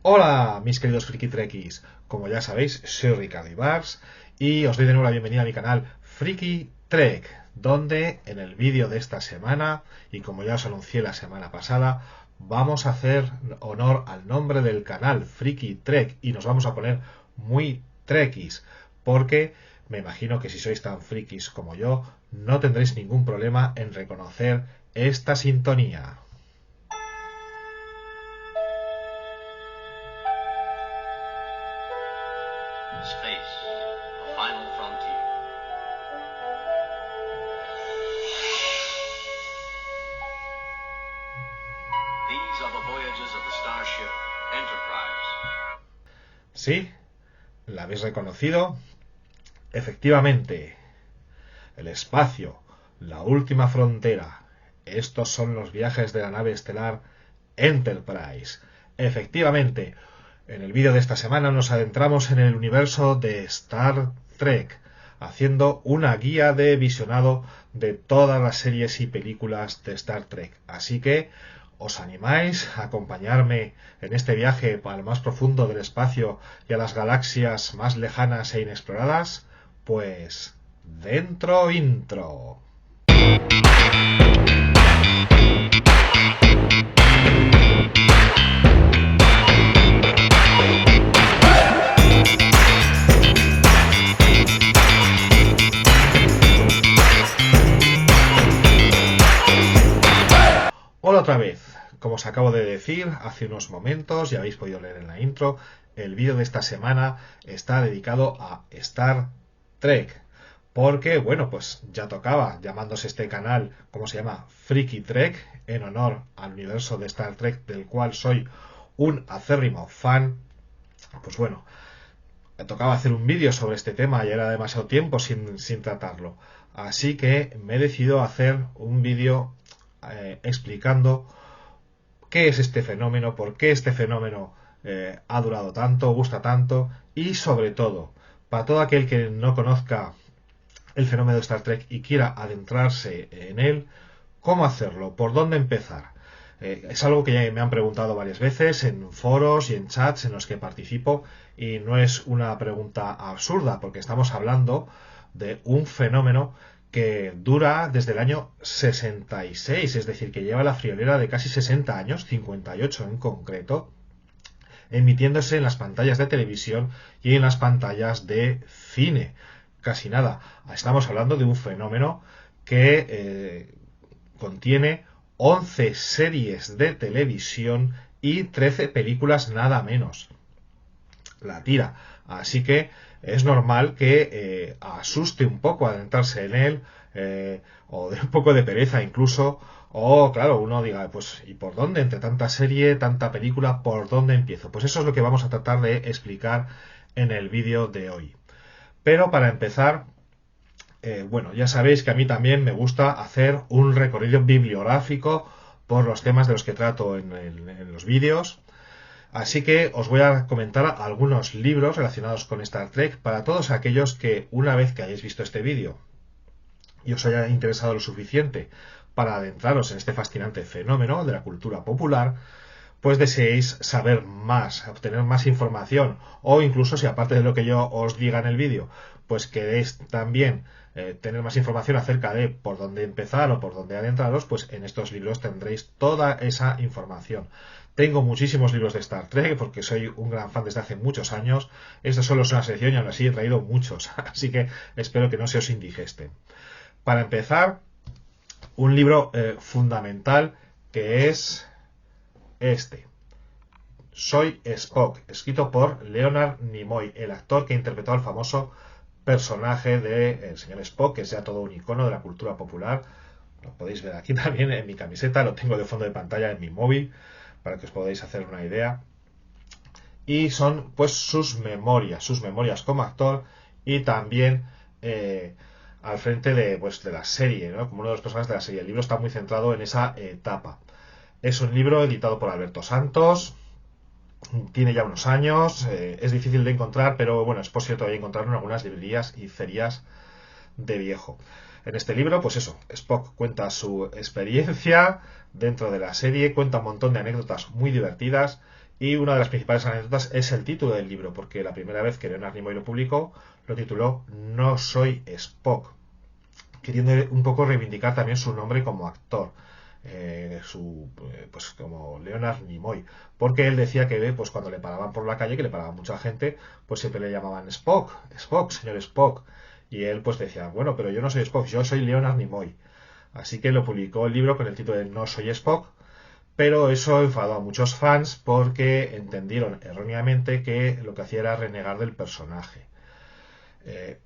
Hola, mis queridos friki trekkies. Como ya sabéis, soy Ricardo Ibars y os doy de nuevo la bienvenida a mi canal Friki Trek, donde en el vídeo de esta semana, y como ya os anuncié la semana pasada, vamos a hacer honor al nombre del canal Friki Trek y nos vamos a poner muy trekkies, porque me imagino que si sois tan frikis como yo, no tendréis ningún problema en reconocer esta sintonía. Space, the final frontier. These are the voyages of the starship Enterprise. ¿Sí? ¿La habéis reconocido? Efectivamente, el espacio, la última frontera. Estos son los viajes de la nave estelar Enterprise. Efectivamente, en el vídeo de esta semana nos adentramos en el universo de Star Trek, haciendo una guía de visionado de todas las series y películas de Star Trek. Así que, ¿os animáis a acompañarme en este viaje al más profundo del espacio y a las galaxias más lejanas e inexploradas? Pues, dentro intro. Hola otra vez. Como os acabo de decir hace unos momentos, ya habéis podido leer en la intro, el vídeo de esta semana está dedicado a Star Trek. Porque, bueno, pues ya tocaba, llamándose este canal, como se llama, Friki Trek, en honor al universo de Star Trek, del cual soy un acérrimo fan. Pues bueno, me tocaba hacer un vídeo sobre este tema y era demasiado tiempo sin tratarlo. Así que me he decidido a hacer un vídeo explicando qué es este fenómeno, por qué este fenómeno ha durado tanto, gusta tanto y sobre todo, para todo aquel que no conozca el fenómeno de Star Trek y quiera adentrarse en él, ¿cómo hacerlo? ¿Por dónde empezar? Es algo que ya me han preguntado varias veces en foros y en chats en los que participo y no es una pregunta absurda porque estamos hablando de un fenómeno que dura desde el año 66, es decir, que lleva la friolera de casi 60 años, 58 en concreto, emitiéndose en las pantallas de televisión y en las pantallas de cine. Casi nada. Estamos hablando de un fenómeno que contiene 11 series de televisión y 13 películas nada menos. La tira. Así que es normal que asuste un poco adentrarse en él, o de un poco de pereza incluso, o claro, uno diga, pues ¿y por dónde? Entre tanta serie, tanta película, ¿por dónde empiezo? Pues eso es lo que vamos a tratar de explicar en el vídeo de hoy. Pero para empezar, bueno, ya sabéis que a mí también me gusta hacer un recorrido bibliográfico por los temas de los que trato en los vídeos. Así que os voy a comentar algunos libros relacionados con Star Trek para todos aquellos que, una vez que hayáis visto este vídeo y os haya interesado lo suficiente para adentraros en este fascinante fenómeno de la cultura popular, pues deseéis saber más, obtener más información, o incluso si aparte de lo que yo os diga en el vídeo, pues queréis también tener más información acerca de por dónde empezar o por dónde adentraros, pues en estos libros tendréis toda esa información. Tengo muchísimos libros de Star Trek porque soy un gran fan desde hace muchos años. Esto solo es una selección y aún así he traído muchos, así que espero que no se os indigesten. Para empezar, un libro fundamental que es este. Soy Spock, escrito por Leonard Nimoy, el actor que interpretó al famoso personaje del señor Spock, que es ya todo un icono de la cultura popular. Lo podéis ver aquí también en mi camiseta, lo tengo de fondo de pantalla en mi móvil, para que os podáis hacer una idea. Y son pues sus memorias como actor y también al frente de la serie, ¿no? Como uno de los personajes de la serie. El libro está muy centrado en esa etapa. Es un libro editado por Alberto Santos, tiene ya unos años, es difícil de encontrar, pero bueno, es posible todavía encontrarlo en algunas librerías y ferias de viejo. En este libro, pues eso, Spock cuenta su experiencia dentro de la serie, cuenta un montón de anécdotas muy divertidas Y una de las principales anécdotas es el título del libro, porque la primera vez que Leonard Nimoy lo publicó, lo tituló No soy Spock, queriendo un poco reivindicar también su nombre como actor, pues como Leonard Nimoy, porque él decía que pues cuando le paraban por la calle, que le paraban mucha gente, pues siempre le llamaban Spock, Spock, señor Spock, y él pues decía, bueno, pero yo no soy Spock, yo soy Leonard Nimoy. Así que lo publicó el libro con el título de No soy Spock, pero eso enfadó a muchos fans porque entendieron erróneamente que lo que hacía era renegar del personaje. Eh,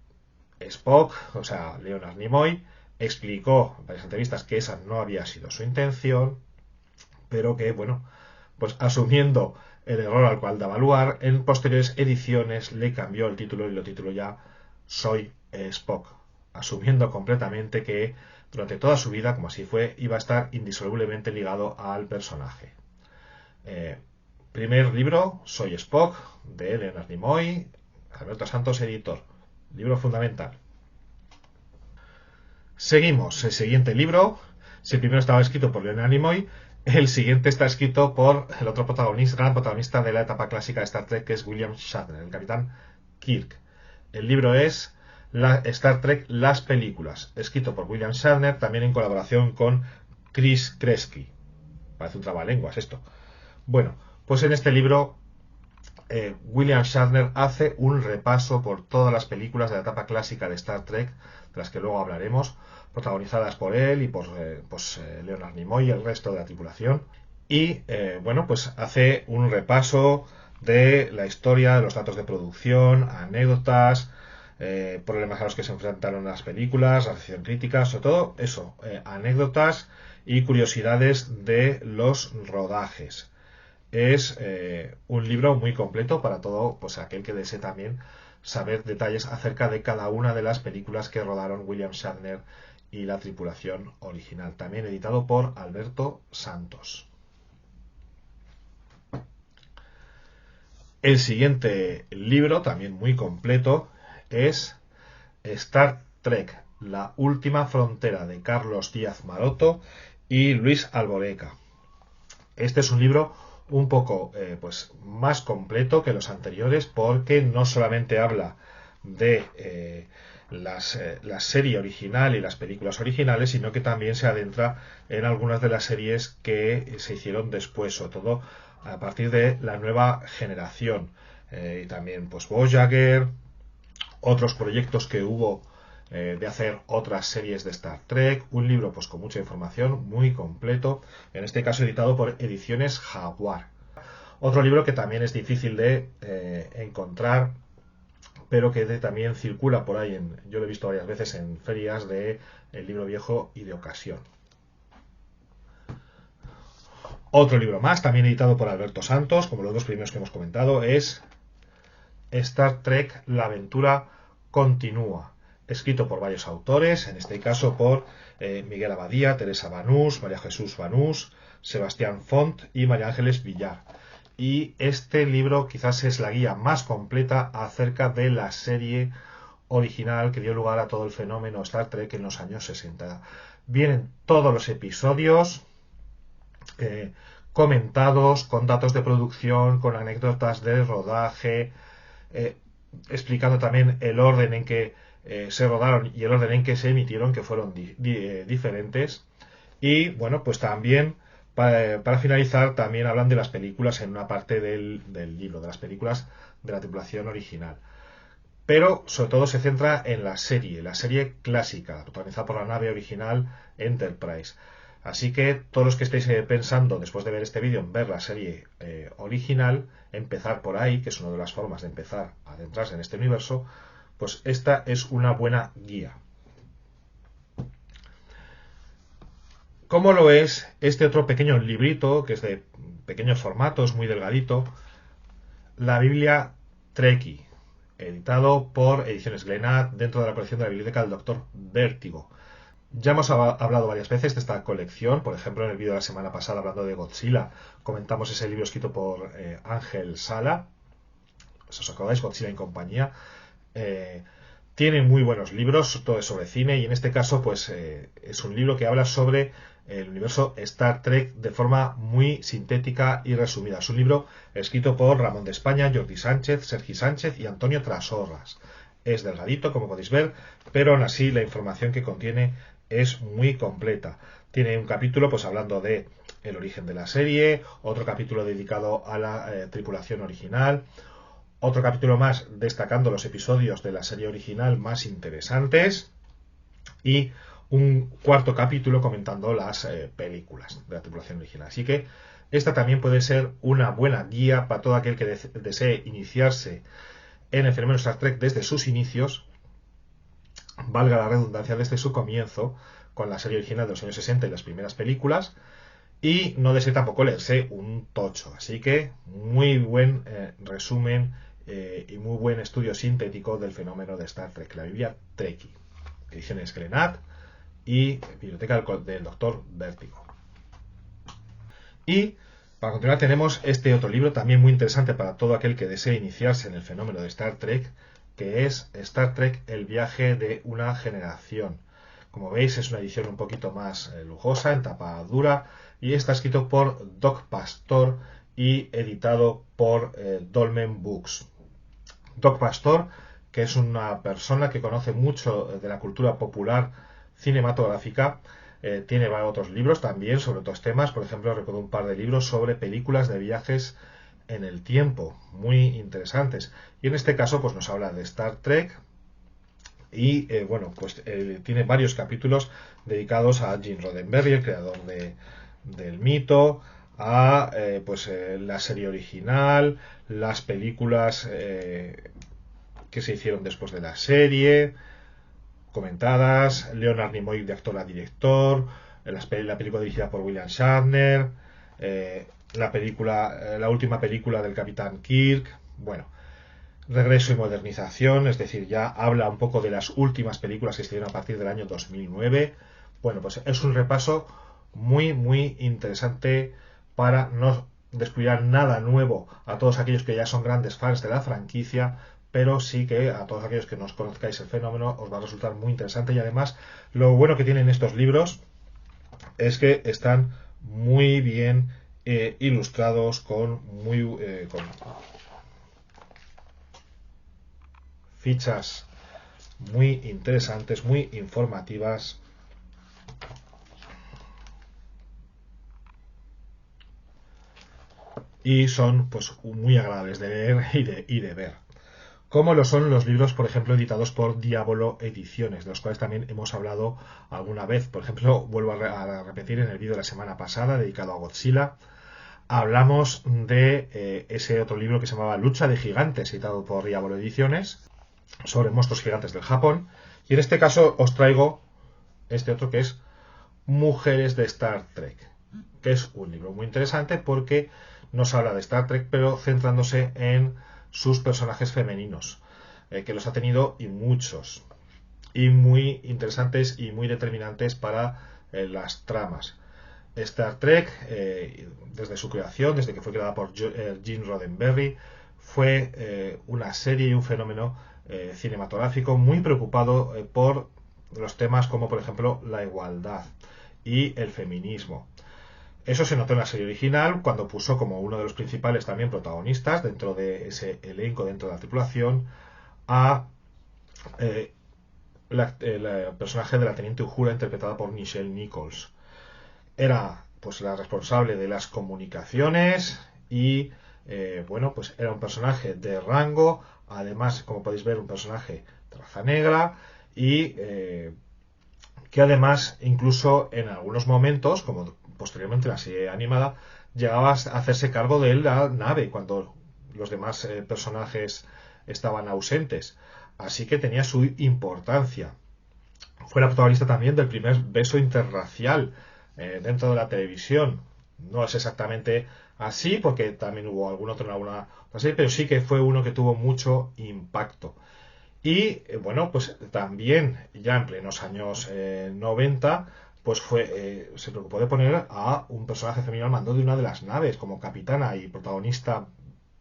Spock, o sea, Leonard Nimoy, explicó en varias entrevistas que esa no había sido su intención, pero que, bueno, pues asumiendo el error al cual daba lugar, en posteriores ediciones le cambió el título y lo tituló ya Soy Spock, asumiendo completamente que durante toda su vida, como así fue, iba a estar indisolublemente ligado al personaje. Eh, Primer libro, Soy Spock, de Leonard Nimoy, Alberto Santos, editor. Libro fundamental. Seguimos. El siguiente libro, si el primero estaba escrito por Leonard Nimoy, el siguiente está escrito por el otro protagonista, gran protagonista de la etapa clásica de Star Trek, que es William Shatner, el capitán Kirk. El libro es Star Trek Las Películas, escrito por William Shatner, también en colaboración con Chris Kresge. Parece un trabalenguas esto. Bueno, pues en este libro William Shatner hace un repaso por todas las películas de la etapa clásica de Star Trek, de las que luego hablaremos, protagonizadas por él y por Leonard Nimoy y el resto de la tripulación. Y bueno, pues hace un repaso de la historia, de los datos de producción, anécdotas, problemas a los que se enfrentaron las películas, la recepción crítica, sobre todo eso, anécdotas y curiosidades de los rodajes. Es un libro muy completo para todo pues aquel que desee también saber detalles acerca de cada una de las películas que rodaron William Shatner y la tripulación original, también editado por Alberto Santos. El siguiente libro, también muy completo, es Star Trek, la última frontera, de Carlos Díaz Maroto y Luis Alboreca. Este es un libro un poco pues más completo que los anteriores, porque no solamente habla de la serie original y las películas originales, sino que también se adentra en algunas de las series que se hicieron después, sobre todo a partir de la nueva generación, y también pues Voyager, otros proyectos que hubo de hacer otras series de Star Trek, un libro pues con mucha información, muy completo, en este caso editado por Ediciones Jaguar. Otro libro que también es difícil de encontrar, pero que también circula por ahí, yo lo he visto varias veces en ferias de El Libro Viejo y de Ocasión. Otro libro más, también editado por Alberto Santos, como los dos primeros que hemos comentado, es Star Trek, la aventura continúa, escrito por varios autores, en este caso por Miguel Abadía, Teresa Banús, María Jesús Banús, Sebastián Font y María Ángeles Villar. Y este libro quizás es la guía más completa acerca de la serie original que dio lugar a todo el fenómeno Star Trek en los años 60. Vienen todos los episodios comentados, con datos de producción, con anécdotas de rodaje, explicando también el orden en que se rodaron y el orden en que se emitieron, que fueron diferentes. Y bueno, pues también para finalizar, también hablan de las películas en una parte del libro, de las películas de la tripulación original. Pero sobre todo se centra en la serie clásica, protagonizada por la nave original Enterprise. Así que todos los que estéis pensando, después de ver este vídeo, en ver la serie original, empezar por ahí, que es una de las formas de empezar a adentrarse en este universo, pues esta es una buena guía. ¿Cómo lo es este otro pequeño librito, que es de pequeños formatos, muy delgadito? La Biblia Trekkie, editado por Ediciones Glenat, dentro de la colección de la biblioteca del Dr. Vértigo. Ya hemos hablado varias veces de esta colección, por ejemplo en el vídeo de la semana pasada hablando de Godzilla, comentamos ese libro escrito por Ángel Sala, si os acordáis, Godzilla en compañía. Tiene muy buenos libros, todo es sobre cine, y en este caso pues es un libro que habla sobre el universo Star Trek de forma muy sintética y resumida. Es un libro escrito por Ramón de España, Jordi Sánchez, Sergi Sánchez y Antonio Trasorras. Es delgadito, como podéis ver, pero aún así la información que contiene es muy completa. Tiene un capítulo pues hablando de el origen de la serie, otro capítulo dedicado a la tripulación original, otro capítulo más destacando los episodios de la serie original más interesantes y un cuarto capítulo comentando las películas de la tripulación original. Así que esta también puede ser una buena guía para todo aquel que desee iniciarse en el fenómeno Star Trek desde sus inicios, valga la redundancia, desde su comienzo con la serie original de los años 60 y las primeras películas, y no desee tampoco leerse un tocho. Así que muy buen resumen y muy buen estudio sintético del fenómeno de Star Trek, la Biblia Trekkie, ediciones Glenat y biblioteca del Dr. Vértigo. Y para continuar tenemos este otro libro también muy interesante para todo aquel que desee iniciarse en el fenómeno de Star Trek, que es Star Trek, el viaje de una generación. Como veis es una edición un poquito más lujosa, en tapa dura, y está escrito por Doc Pastor y editado por Dolmen Books. Doc Pastor, que es una persona que conoce mucho de la cultura popular cinematográfica, tiene otros libros también sobre otros temas. Por ejemplo, recuerdo un par de libros sobre películas de viajes en el tiempo, muy interesantes. Y en este caso pues nos habla de Star Trek y tiene varios capítulos dedicados a Gene Roddenberry, el creador del mito, a la serie original, las películas que se hicieron después de la serie, comentadas, Leonard Nimoy de actor a director, la película dirigida por William Shatner, la última película del Capitán Kirk, regreso y modernización, es decir, ya habla un poco de las últimas películas que se hicieron a partir del año 2009. Pues es un repaso muy, muy interesante para no descubrir nada nuevo a todos aquellos que ya son grandes fans de la franquicia, pero sí que a todos aquellos que no conozcáis el fenómeno os va a resultar muy interesante. Y además lo bueno que tienen estos libros es que están muy bien ilustrados con fichas muy interesantes, muy informativas, y son pues muy agradables de leer y de ver, como lo son los libros, por ejemplo, editados por Diabolo Ediciones, de los cuales también hemos hablado alguna vez. Por ejemplo, vuelvo a repetir, en el vídeo de la semana pasada dedicado a Godzilla hablamos de ese otro libro que se llamaba Lucha de Gigantes, editado por Diabolo Ediciones, sobre monstruos gigantes del Japón. Y en este caso os traigo este otro, que es Mujeres de Star Trek, que es un libro muy interesante porque nos habla de Star Trek, pero centrándose en sus personajes femeninos, que los ha tenido y muchos, y muy interesantes y muy determinantes para las tramas. Star Trek, desde su creación, desde que fue creada por Gene Roddenberry, fue una serie y un fenómeno cinematográfico muy preocupado por los temas como, por ejemplo, la igualdad y el feminismo. Eso se notó en la serie original, cuando puso como uno de los principales también protagonistas dentro de ese elenco, dentro de la tripulación, a el personaje de la teniente Uhura, interpretada por Nichelle Nichols. Era pues la responsable de las comunicaciones y era un personaje de rango, además, como podéis ver, un personaje de raza negra, y que además incluso en algunos momentos, como posteriormente en la serie animada, llegaba a hacerse cargo de la nave cuando los demás personajes estaban ausentes. Así que tenía su importancia. Fue la protagonista también del primer beso interracial dentro de la televisión. No es exactamente así, porque también hubo algún otro en alguna otra serie, pero sí que fue uno que tuvo mucho impacto. Y pues también ya en plenos años 90 pues se preocupó de poner a un personaje femenino al mando de una de las naves como capitana y protagonista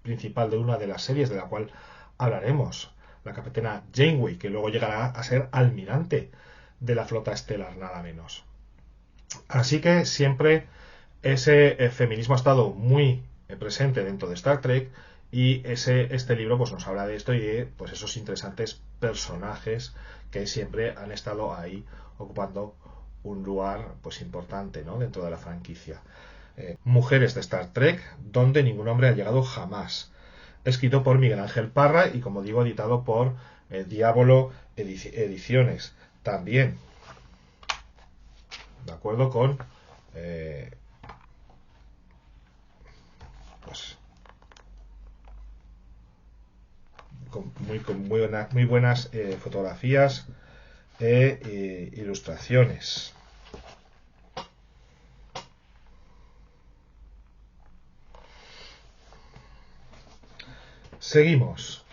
principal de una de las series de la cual hablaremos, la capitana Janeway, que luego llegará a ser almirante de la flota estelar, nada menos. Así que siempre ese feminismo ha estado muy presente dentro de Star Trek, y este libro pues nos habla de esto y de pues esos interesantes personajes que siempre han estado ahí ocupando un lugar pues importante, ¿no?, dentro de la franquicia. Mujeres de Star Trek, donde ningún hombre ha llegado jamás. Escrito por Miguel Ángel Parra y, como digo, editado por Diablo Ediciones. También, de acuerdo con pues con muy buenas fotografías e ilustraciones. Seguimos.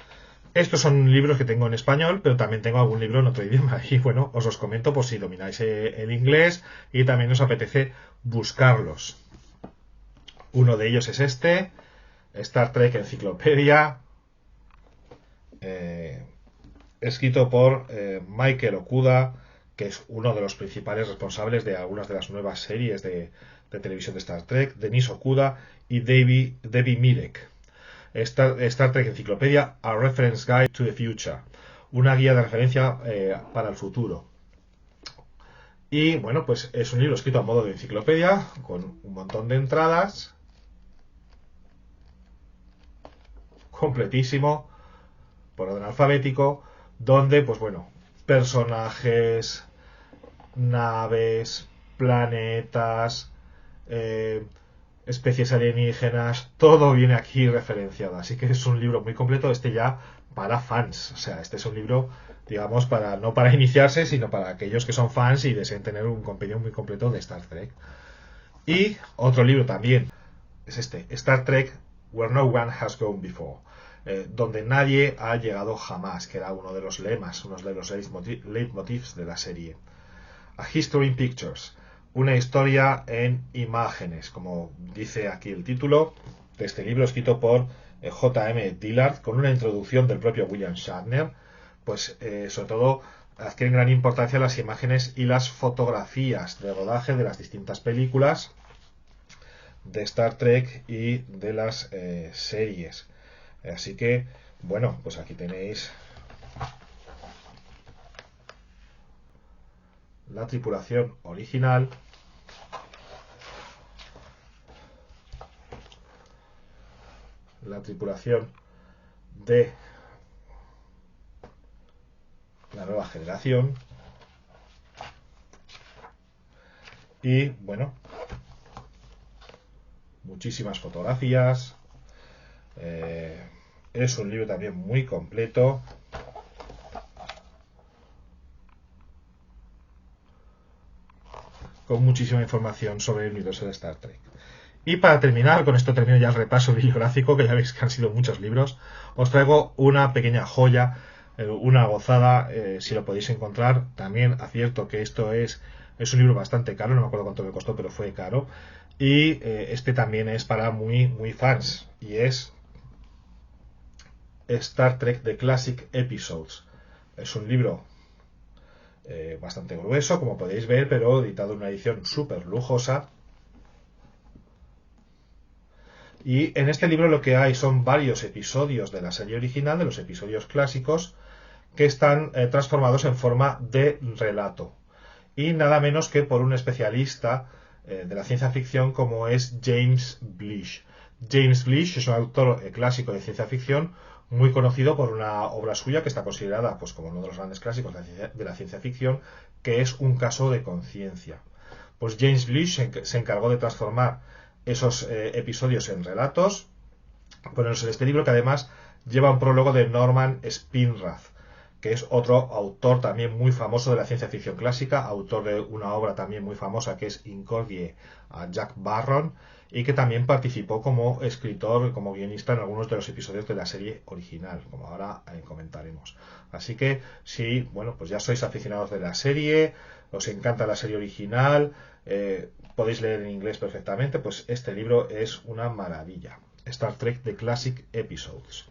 Estos son libros que tengo en español, pero también tengo algún libro en otro idioma. Y bueno, os los comento por si domináis el inglés y también os apetece buscarlos. Uno de ellos es este, Star Trek Enciclopedia, escrito por Michael Okuda, que es uno de los principales responsables de algunas de las nuevas series de televisión de Star Trek, Denise Okuda y Debbie Mirek. Star Trek Enciclopedia, A Reference Guide to the Future, una guía de referencia para el futuro. Y bueno, pues es un libro escrito a modo de enciclopedia, con un montón de entradas, completísimo, por orden alfabético, donde, pues bueno, personajes, naves, planetas, especies alienígenas, todo viene aquí referenciado. Así que es un libro muy completo, este ya para fans. O sea, este es un libro, digamos, no para iniciarse, sino para aquellos que son fans y deseen tener un compendio muy completo de Star Trek. Y otro libro también es este, Star Trek Where No One Has Gone Before, donde nadie ha llegado jamás, que era uno de los lemas, uno de los leitmotivs de la serie. A History in Pictures, una historia en imágenes, como dice aquí el título de este libro, escrito por J.M. Dillard, con una introducción del propio William Shatner. Pues sobre todo adquieren gran importancia las imágenes y las fotografías de rodaje de las distintas películas de Star Trek y de las series. Así que, bueno, pues aquí tenéis la tripulación original, la tripulación de la nueva generación y, bueno, muchísimas fotografías. Es un libro también muy completo, con muchísima información sobre el universo de Star Trek. Y para terminar, con esto termino ya el repaso bibliográfico, que ya veis que han sido muchos libros, os traigo una pequeña joya, una gozada, si lo podéis encontrar. También advierto que esto es un libro bastante caro, no me acuerdo cuánto me costó, pero fue caro. Y este también es para muy fans, y es Star Trek The Classic Episodes. Es un libro bastante grueso, como podéis ver, pero editado en una edición súper lujosa. Y en este libro lo que hay son varios episodios de la serie original, de los episodios clásicos, que están transformados en forma de relato. Y nada menos que por un especialista de la ciencia ficción como es James Blish. James Blish es un autor clásico de ciencia ficción muy conocido por una obra suya que está considerada pues como uno de los grandes clásicos de la ciencia ficción, que es Un caso de conciencia. Pues James Blish se encargó de transformar esos episodios en relatos, ponerlos en este libro, que además lleva un prólogo de Norman Spinrad, que es otro autor también muy famoso de la ciencia ficción clásica, autor de una obra también muy famosa que es Incordie a Jack Barron, y que también participó como escritor, como guionista en algunos de los episodios de la serie original, como ahora comentaremos. Así que si, bueno, pues ya sois aficionados de la serie, os encanta la serie original, podéis leer en inglés perfectamente, pues este libro es una maravilla. Star Trek The Classic Episodes.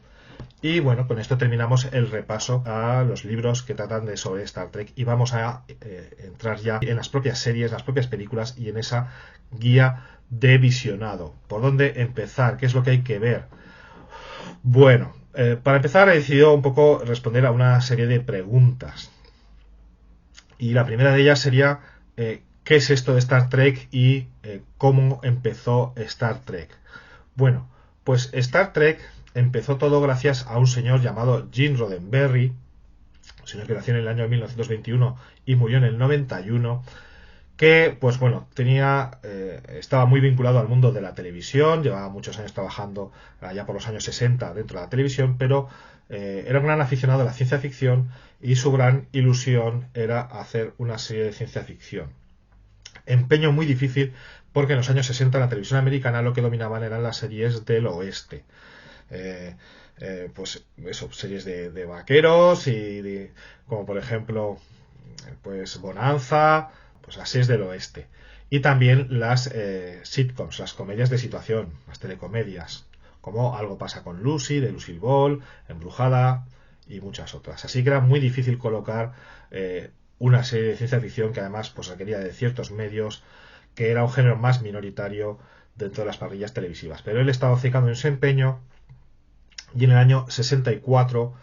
Y bueno, con esto terminamos el repaso a los libros que tratan de sobre Star Trek y vamos a entrar ya en las propias series, las propias películas y en esa guía de visionado. ¿Por dónde empezar? ¿Qué es lo que hay que ver? Bueno, para empezar he decidido un poco responder a una serie de preguntas. Y la primera de ellas sería ¿qué es esto de Star Trek y cómo empezó Star Trek? Bueno, pues Star Trek empezó todo gracias a un señor llamado Gene Roddenberry, un señor que nació en el año 1921 y murió en el 91, que pues bueno, estaba muy vinculado al mundo de la televisión, llevaba muchos años trabajando allá por los años 60 dentro de la televisión, pero era un gran aficionado a la ciencia ficción y su gran ilusión era hacer una serie de ciencia ficción. Empeño muy difícil porque en los años 60 en la televisión americana lo que dominaban eran las series del oeste. Pues eso, series de vaqueros como por ejemplo pues Bonanza, pues las series del oeste y también las sitcoms, las comedias de situación, las telecomedias, como Algo pasa con Lucy, de Lucille Ball, Embrujada y muchas otras. Así que era muy difícil colocar una serie de ciencia ficción que además pues requería de ciertos medios, que era un género más minoritario dentro de las parrillas televisivas. Pero él estaba obcecado en ese empeño y en el año 64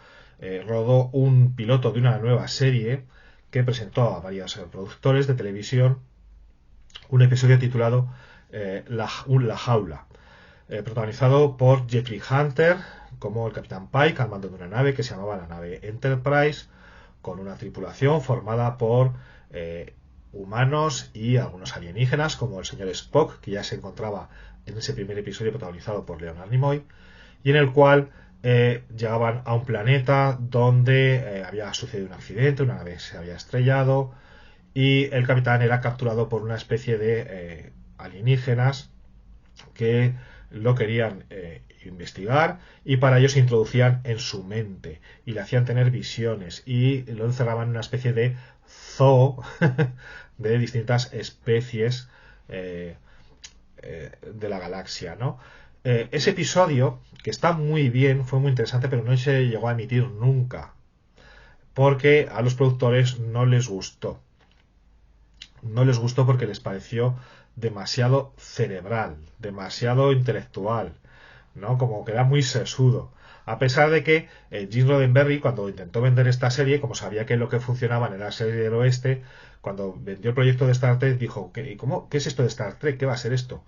rodó un piloto de una nueva serie que presentó a varios productores de televisión, un episodio titulado La Jaula, protagonizado por Jeffrey Hunter como el Capitán Pike al mando de una nave que se llamaba la nave Enterprise, con una tripulación formada por humanos y algunos alienígenas como el señor Spock, que ya se encontraba en ese primer episodio protagonizado por Leonard Nimoy, y en el cual llegaban a un planeta donde había sucedido un accidente, una nave se había estrellado y el capitán era capturado por una especie de alienígenas que lo querían investigar y para ello se introducían en su mente y le hacían tener visiones y lo encerraban en una especie de zoo de distintas especies de la galaxia, ¿no? Ese episodio, que está muy bien, fue muy interesante, pero no se llegó a emitir nunca, porque a los productores no les gustó. No les gustó porque les pareció demasiado cerebral, demasiado intelectual, ¿no? Como que era muy sesudo. A pesar de que Gene Roddenberry, cuando intentó vender esta serie, como sabía que lo que funcionaba en la serie del oeste, cuando vendió el proyecto de Star Trek, dijo, ¿qué es esto de Star Trek? ¿Qué va a ser esto?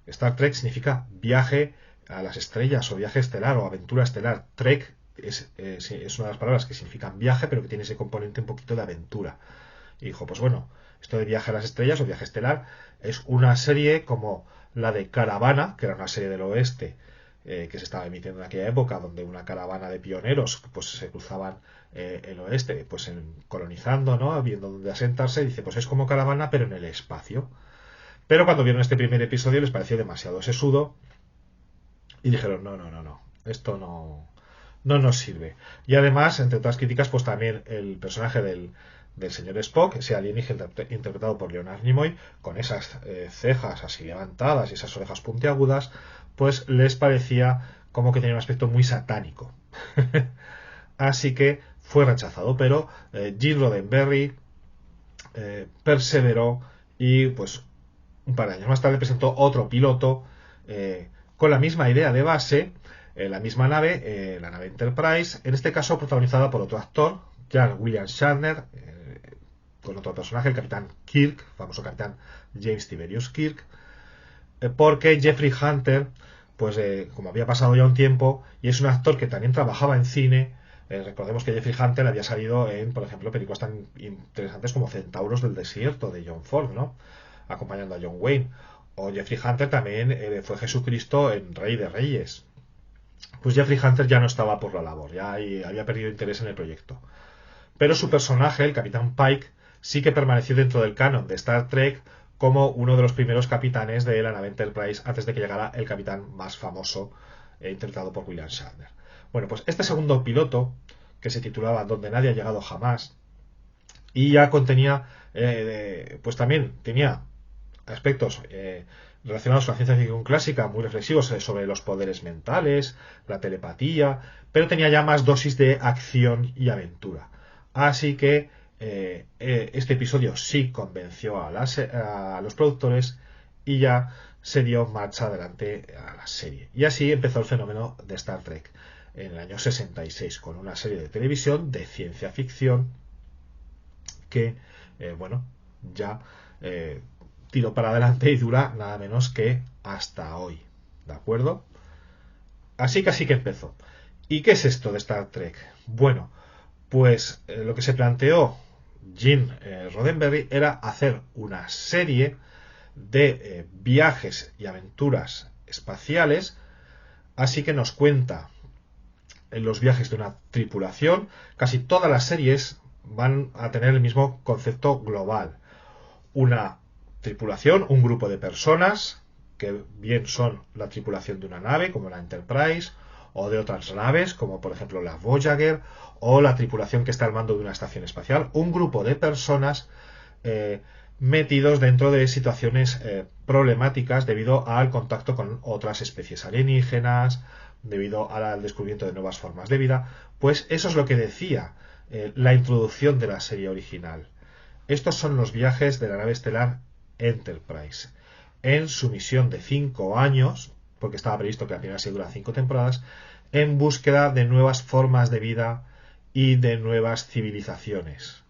Star Trek significa viaje a las estrellas o viaje estelar o aventura estelar. Trek es una de las palabras que significan viaje, pero que tiene ese componente un poquito de aventura. Y dijo, pues bueno, esto de viaje a las estrellas o viaje estelar es una serie como la de Caravana, que era una serie del oeste que se estaba emitiendo en aquella época, donde una caravana de pioneros pues se cruzaban el oeste, pues colonizando, ¿no? Viendo dónde asentarse, dice, pues es como Caravana, pero en el espacio. Pero cuando vieron este primer episodio les pareció demasiado sesudo y dijeron, no, esto no nos sirve. Y además, entre otras críticas, pues también el personaje del señor Spock, ese alienígena interpretado por Leonard Nimoy, con esas cejas así levantadas y esas orejas puntiagudas, pues les parecía como que tenía un aspecto muy satánico. Así que fue rechazado, pero Gene Roddenberry perseveró y pues un par de años más tarde presentó otro piloto con la misma idea de base, la misma nave, la nave Enterprise, en este caso protagonizada por otro actor, Jan William Shatner, con otro personaje, el capitán Kirk, famoso capitán James Tiberius Kirk, porque Jeffrey Hunter, pues como había pasado ya un tiempo, y es un actor que también trabajaba en cine, recordemos que Jeffrey Hunter había salido en, por ejemplo, películas tan interesantes como Centauros del Desierto, de John Ford, ¿no? Acompañando a John Wayne. O Jeffrey Hunter también fue Jesucristo en Rey de Reyes. Pues Jeffrey Hunter ya no estaba por la labor, ya había perdido interés en el proyecto. Pero su personaje, el Capitán Pike, sí que permaneció dentro del canon de Star Trek como uno de los primeros capitanes de la nave Enterprise antes de que llegara el capitán más famoso interpretado por William Shatner. Bueno, pues este segundo piloto, que se titulaba Donde nadie ha llegado jamás, y ya contenía, pues también tenía aspectos relacionados con la ciencia ficción clásica, muy reflexivos sobre los poderes mentales, la telepatía, pero tenía ya más dosis de acción y aventura. Así que este episodio sí convenció a los productores y ya se dio marcha adelante a la serie. Y así empezó el fenómeno de Star Trek en el año 66 con una serie de televisión de ciencia ficción que, bueno, ya tiró para adelante y dura nada menos que hasta hoy. ¿De acuerdo? Así que empezó. ¿Y qué es esto de Star Trek? Bueno, pues lo que se planteó Gene Roddenberry era hacer una serie de viajes y aventuras espaciales, así que nos cuenta en los viajes de una tripulación. Casi todas las series van a tener el mismo concepto global. Una tripulación, un grupo de personas, que bien son la tripulación de una nave, como la Enterprise, o de otras naves, como por ejemplo la Voyager, o la tripulación que está al mando de una estación espacial. Un grupo de personas metidos dentro de situaciones problemáticas debido al contacto con otras especies alienígenas, debido al descubrimiento de nuevas formas de vida. Pues eso es lo que decía la introducción de la serie original. Estos son los viajes de la nave estelar Enterprise en su misión de 5 años, porque estaba previsto que la primera serie dura 5 temporadas, en búsqueda de nuevas formas de vida y de nuevas civilizaciones,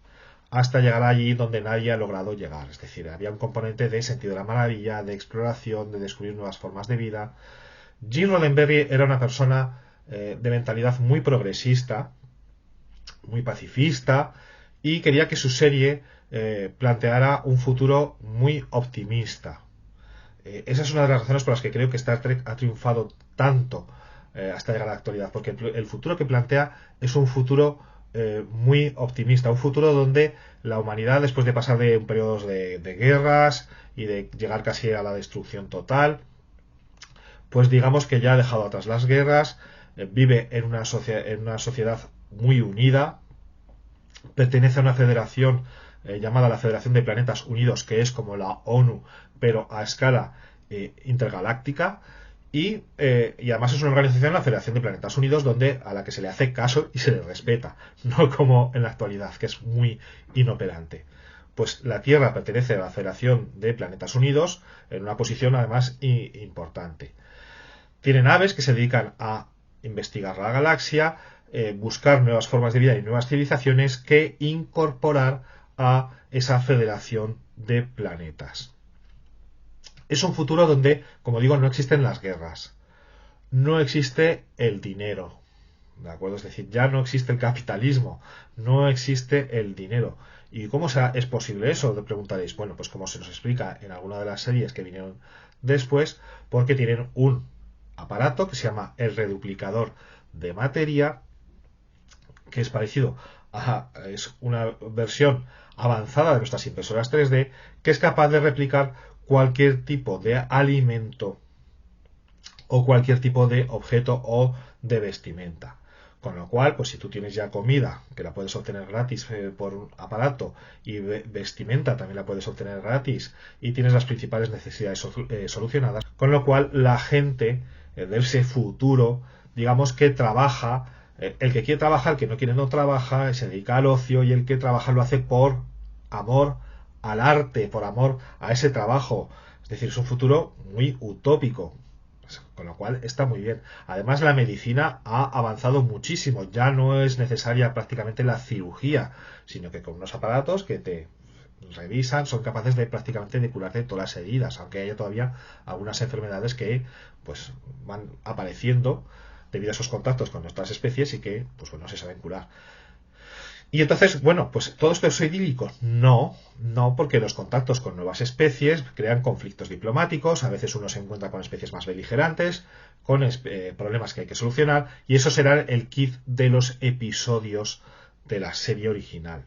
hasta llegar allí donde nadie ha logrado llegar. Es decir, había un componente de sentido de la maravilla, de exploración, de descubrir nuevas formas de vida. Gene Roddenberry era una persona de mentalidad muy progresista, muy pacifista, y quería que su serie planteara un futuro muy optimista. Esa es una de las razones por las que creo que Star Trek ha triunfado tanto hasta llegar a la actualidad, porque el futuro que plantea es un futuro muy optimista, un futuro donde la humanidad, después de pasar de un periodo de guerras y de llegar casi a la destrucción total, pues digamos que ya ha dejado atrás las guerras, vive en una sociedad muy unida, pertenece a una federación llamada la Federación de Planetas Unidos, que es como la ONU, pero a escala intergaláctica, y además es una organización, la Federación de Planetas Unidos, a la que se le hace caso y se le respeta, no como en la actualidad, que es muy inoperante. Pues la Tierra pertenece a la Federación de Planetas Unidos en una posición además importante. Tiene naves que se dedican a investigar la galaxia, buscar nuevas formas de vida y nuevas civilizaciones que incorporar a esa federación de planetas. Es un futuro donde, como digo, no existen las guerras, no existe el dinero, ¿de acuerdo? Es decir, ya no existe el capitalismo, no existe el dinero. ¿Y cómo es posible eso? Te preguntaréis. Bueno, pues como se nos explica en alguna de las series que vinieron después, porque tienen un aparato que se llama el reduplicador de materia, que es parecido es una versión avanzada de nuestras impresoras 3D, que es capaz de replicar cualquier tipo de alimento o cualquier tipo de objeto o de vestimenta. Con lo cual, pues si tú tienes ya comida, que la puedes obtener gratis por un aparato, y vestimenta también la puedes obtener gratis, y tienes las principales necesidades solucionadas, con lo cual la gente de ese futuro, digamos que trabaja, el que quiere trabajar, el que no quiere no trabaja, se dedica al ocio, y el que trabaja lo hace por amor al arte, por amor a ese trabajo. Es decir, es un futuro muy utópico, con lo cual está muy bien. Además, la medicina ha avanzado muchísimo, ya no es necesaria prácticamente la cirugía, sino que con unos aparatos que te revisan son capaces de prácticamente de curarte todas las heridas, aunque haya todavía algunas enfermedades que pues van apareciendo debido a esos contactos con nuestras especies y que pues bueno, se saben curar. Y entonces, bueno, pues todo esto es idílico. No, porque los contactos con nuevas especies crean conflictos diplomáticos, a veces uno se encuentra con especies más beligerantes, con problemas que hay que solucionar, y eso será el kit de los episodios de la serie original,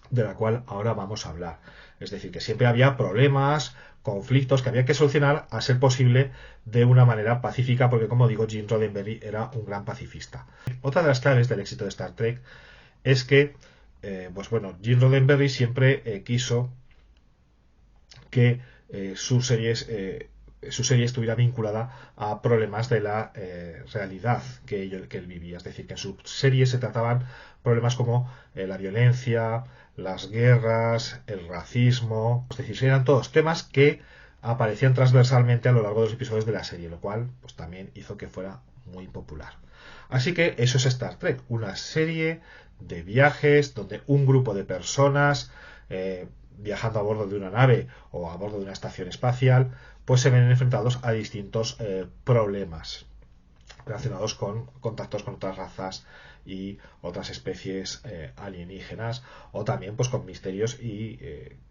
de la cual ahora vamos a hablar. Es decir, que siempre había problemas, conflictos que había que solucionar, a ser posible de una manera pacífica, porque como digo, Gene Roddenberry era un gran pacifista. Otra de las claves del éxito de Star Trek es que, pues bueno, Gene Roddenberry siempre quiso que sus series su serie estuviera vinculada a problemas de la realidad que él vivía. Es decir, que en su serie se trataban problemas como la violencia, las guerras, el racismo. Es decir, eran todos temas que aparecían transversalmente a lo largo de los episodios de la serie, lo cual pues también hizo que fuera muy popular. Así que eso es Star Trek, una serie de viajes donde un grupo de personas viajando a bordo de una nave o a bordo de una estación espacial pues se ven enfrentados a distintos problemas relacionados con contactos con otras razas y otras especies alienígenas, o también pues con misterios y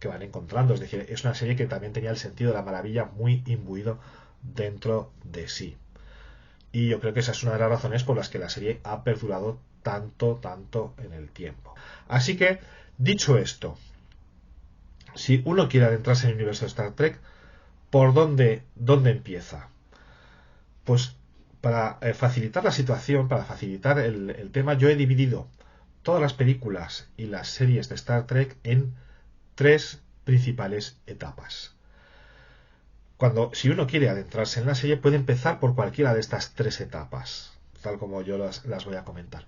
que van encontrando. Es decir, es una serie que también tenía el sentido de la maravilla muy imbuido dentro de sí. Y yo creo que esa es una de las razones por las que la serie ha perdurado tanto en el tiempo. Así que, dicho esto, si uno quiere adentrarse en el universo de Star Trek, ¿por dónde empieza? Pues para facilitar la situación, para facilitar el tema, yo he dividido todas las películas y las series de Star Trek en 3 principales etapas. Si uno quiere adentrarse en la serie, puede empezar por cualquiera de estas 3 etapas, tal como yo las voy a comentar.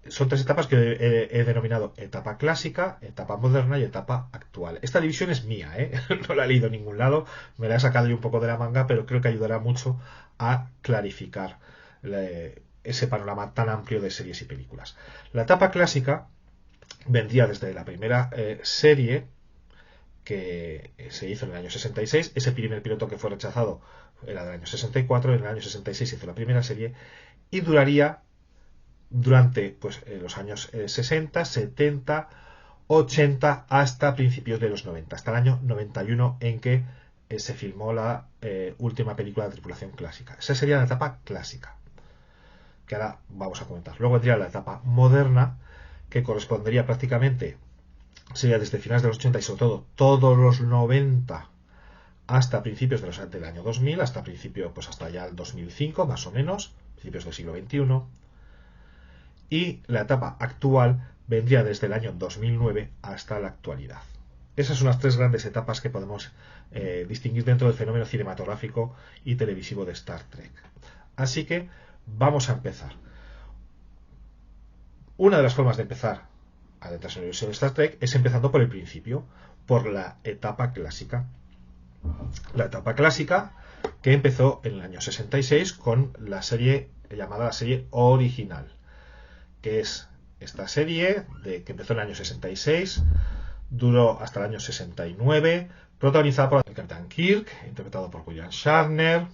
Son 3 etapas que he denominado etapa clásica, etapa moderna y etapa actual. Esta división es mía, no la he leído en ningún lado, me la he sacado yo un poco de la manga, pero creo que ayudará mucho a clarificar ese panorama tan amplio de series y películas. La etapa clásica vendría desde la primera serie que se hizo en el año 66. Ese primer piloto que fue rechazado era del año 64. En el año 66 se hizo la primera serie y duraría durante pues, los años 60, 70, 80 hasta principios de los 90, hasta el año 91 en que se filmó la última película de tripulación clásica. Esa sería la etapa clásica, que ahora vamos a comentar. Luego vendría la etapa moderna, que correspondería prácticamente, sería desde finales de los 80 y sobre todo todos los 90 hasta principios del año 2000, hasta ya el 2005 más o menos, principios del siglo XXI. Y la etapa actual vendría desde el año 2009 hasta la actualidad. Esas son las 3 grandes etapas que podemos distinguir dentro del fenómeno cinematográfico y televisivo de Star Trek. Así que vamos a empezar. Una de las formas de empezar a adentrarse en el universo de Star Trek es empezando por el principio, por la etapa clásica. La etapa clásica que empezó en el año 66 con la serie llamada la serie original, que es esta serie que empezó en el año 66, duró hasta el año 69, protagonizada por el Capitán Kirk, interpretado por William Shatner,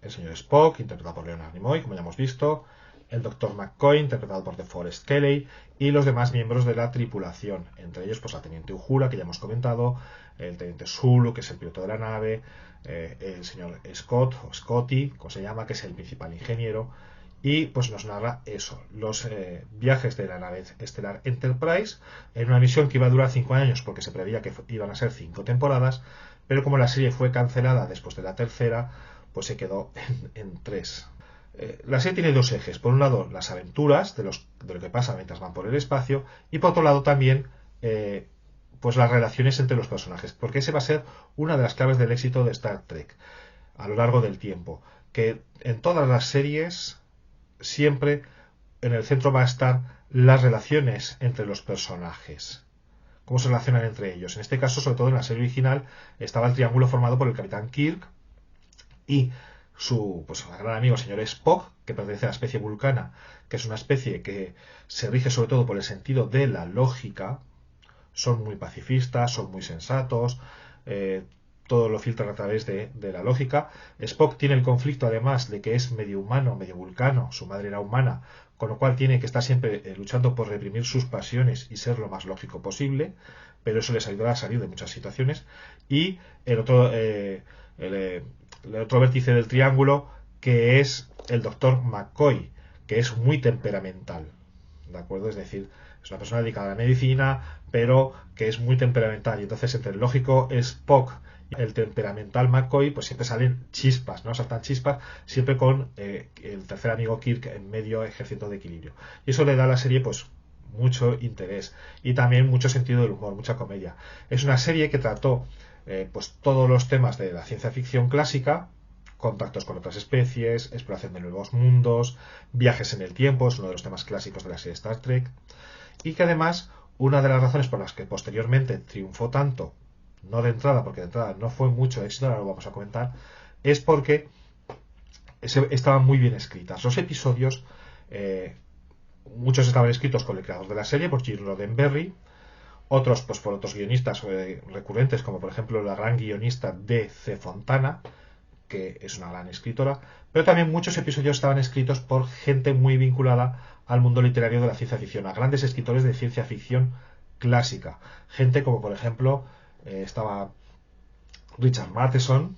el señor Spock, interpretado por Leonard Nimoy, como ya hemos visto, el Dr. McCoy, interpretado por DeForest Kelley, y los demás miembros de la tripulación, entre ellos pues la Teniente Uhura, que ya hemos comentado, el Teniente Sulu, que es el piloto de la nave, el señor Scott, o Scotty, como se llama, que es el principal ingeniero, y pues nos narra eso, los viajes de la nave estelar Enterprise, en una misión que iba a durar 5 años, porque se preveía que iban a ser 5 temporadas, pero como la serie fue cancelada después de la tercera, pues se quedó en 3. La serie tiene 2 ejes. Por un lado, las aventuras de lo que pasa mientras van por el espacio, y por otro lado también pues las relaciones entre los personajes, porque ese va a ser una de las claves del éxito de Star Trek a lo largo del tiempo, que en todas las series siempre en el centro va a estar las relaciones entre los personajes, cómo se relacionan entre ellos. En este caso, sobre todo en la serie original, estaba el triángulo formado por el Capitán Kirk y su gran amigo el señor Spock, que pertenece a la especie vulcana, que es una especie que se rige sobre todo por el sentido de la lógica. Son muy pacifistas, son muy sensatos, todo lo filtran a través de la lógica. Spock tiene el conflicto además de que es medio humano, medio vulcano, su madre era humana, con lo cual tiene que estar siempre luchando por reprimir sus pasiones y ser lo más lógico posible, pero eso les ayudará a salir de muchas situaciones. Y el otro vértice del triángulo, que es el Dr. McCoy, que es muy temperamental, ¿de acuerdo? Es decir, es una persona dedicada a la medicina, pero que es muy temperamental, y entonces entre el lógico Spock y el temperamental McCoy, pues siempre salen chispas, ¿no? Saltan chispas, siempre con el tercer amigo Kirk en medio ejerciendo de equilibrio. Y eso le da a la serie, pues, mucho interés y también mucho sentido del humor, mucha comedia. Es una serie que trató pues todos los temas de la ciencia ficción clásica, contactos con otras especies, exploración de nuevos mundos, viajes en el tiempo, es uno de los temas clásicos de la serie Star Trek, y que además una de las razones por las que posteriormente triunfó tanto, no de entrada, porque de entrada no fue mucho éxito, ahora lo vamos a comentar, es porque estaban muy bien escritas. Los episodios, muchos estaban escritos por el creador de la serie, por Gene Roddenberry, otros pues por otros guionistas recurrentes, como por ejemplo la gran guionista D.C. Fontana, que es una gran escritora, pero también muchos episodios estaban escritos por gente muy vinculada al mundo literario de la ciencia ficción, a grandes escritores de ciencia ficción clásica. Gente como por ejemplo estaba Richard Matheson,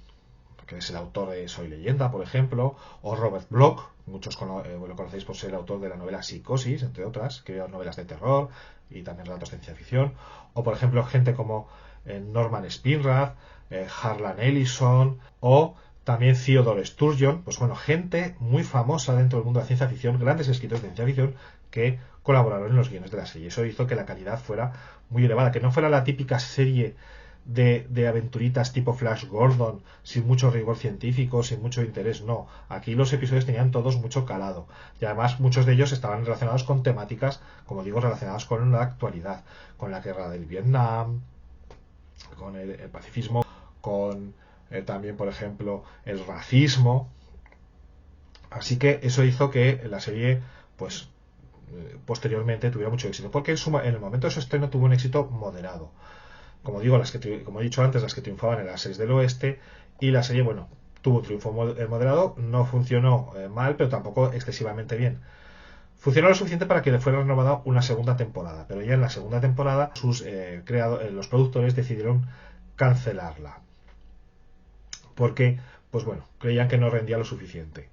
que es el autor de Soy Leyenda, por ejemplo, o Robert Bloch, muchos lo conocéis por ser el autor de la novela Psicosis, entre otras, escribió novelas de terror y también relatos de ciencia ficción, o por ejemplo gente como Norman Spinrad, Harlan Ellison, o también Theodore Sturgeon, pues bueno, gente muy famosa dentro del mundo de la ciencia ficción, grandes escritores de ciencia ficción que colaboraron en los guiones de la serie. Eso hizo que la calidad fuera muy elevada, que no fuera la típica serie de aventuritas tipo Flash Gordon, sin mucho rigor científico, sin mucho interés, no. Aquí los episodios tenían todos mucho calado, y además muchos de ellos estaban relacionados con temáticas, como digo, relacionadas con la actualidad, con la guerra del Vietnam, con el pacifismo, con también, por ejemplo, el racismo. Así que eso hizo que la serie, pues, posteriormente tuviera mucho éxito, porque en el momento de su estreno tuvo un éxito moderado. Como digo, como he dicho antes, las que triunfaban en las series del oeste, y la serie, bueno, tuvo un triunfo moderado, no funcionó mal, pero tampoco excesivamente bien. Funcionó lo suficiente para que le fuera renovada una segunda temporada, pero ya en la segunda temporada los productores decidieron cancelarla, porque, pues bueno, creían que no rendía lo suficiente.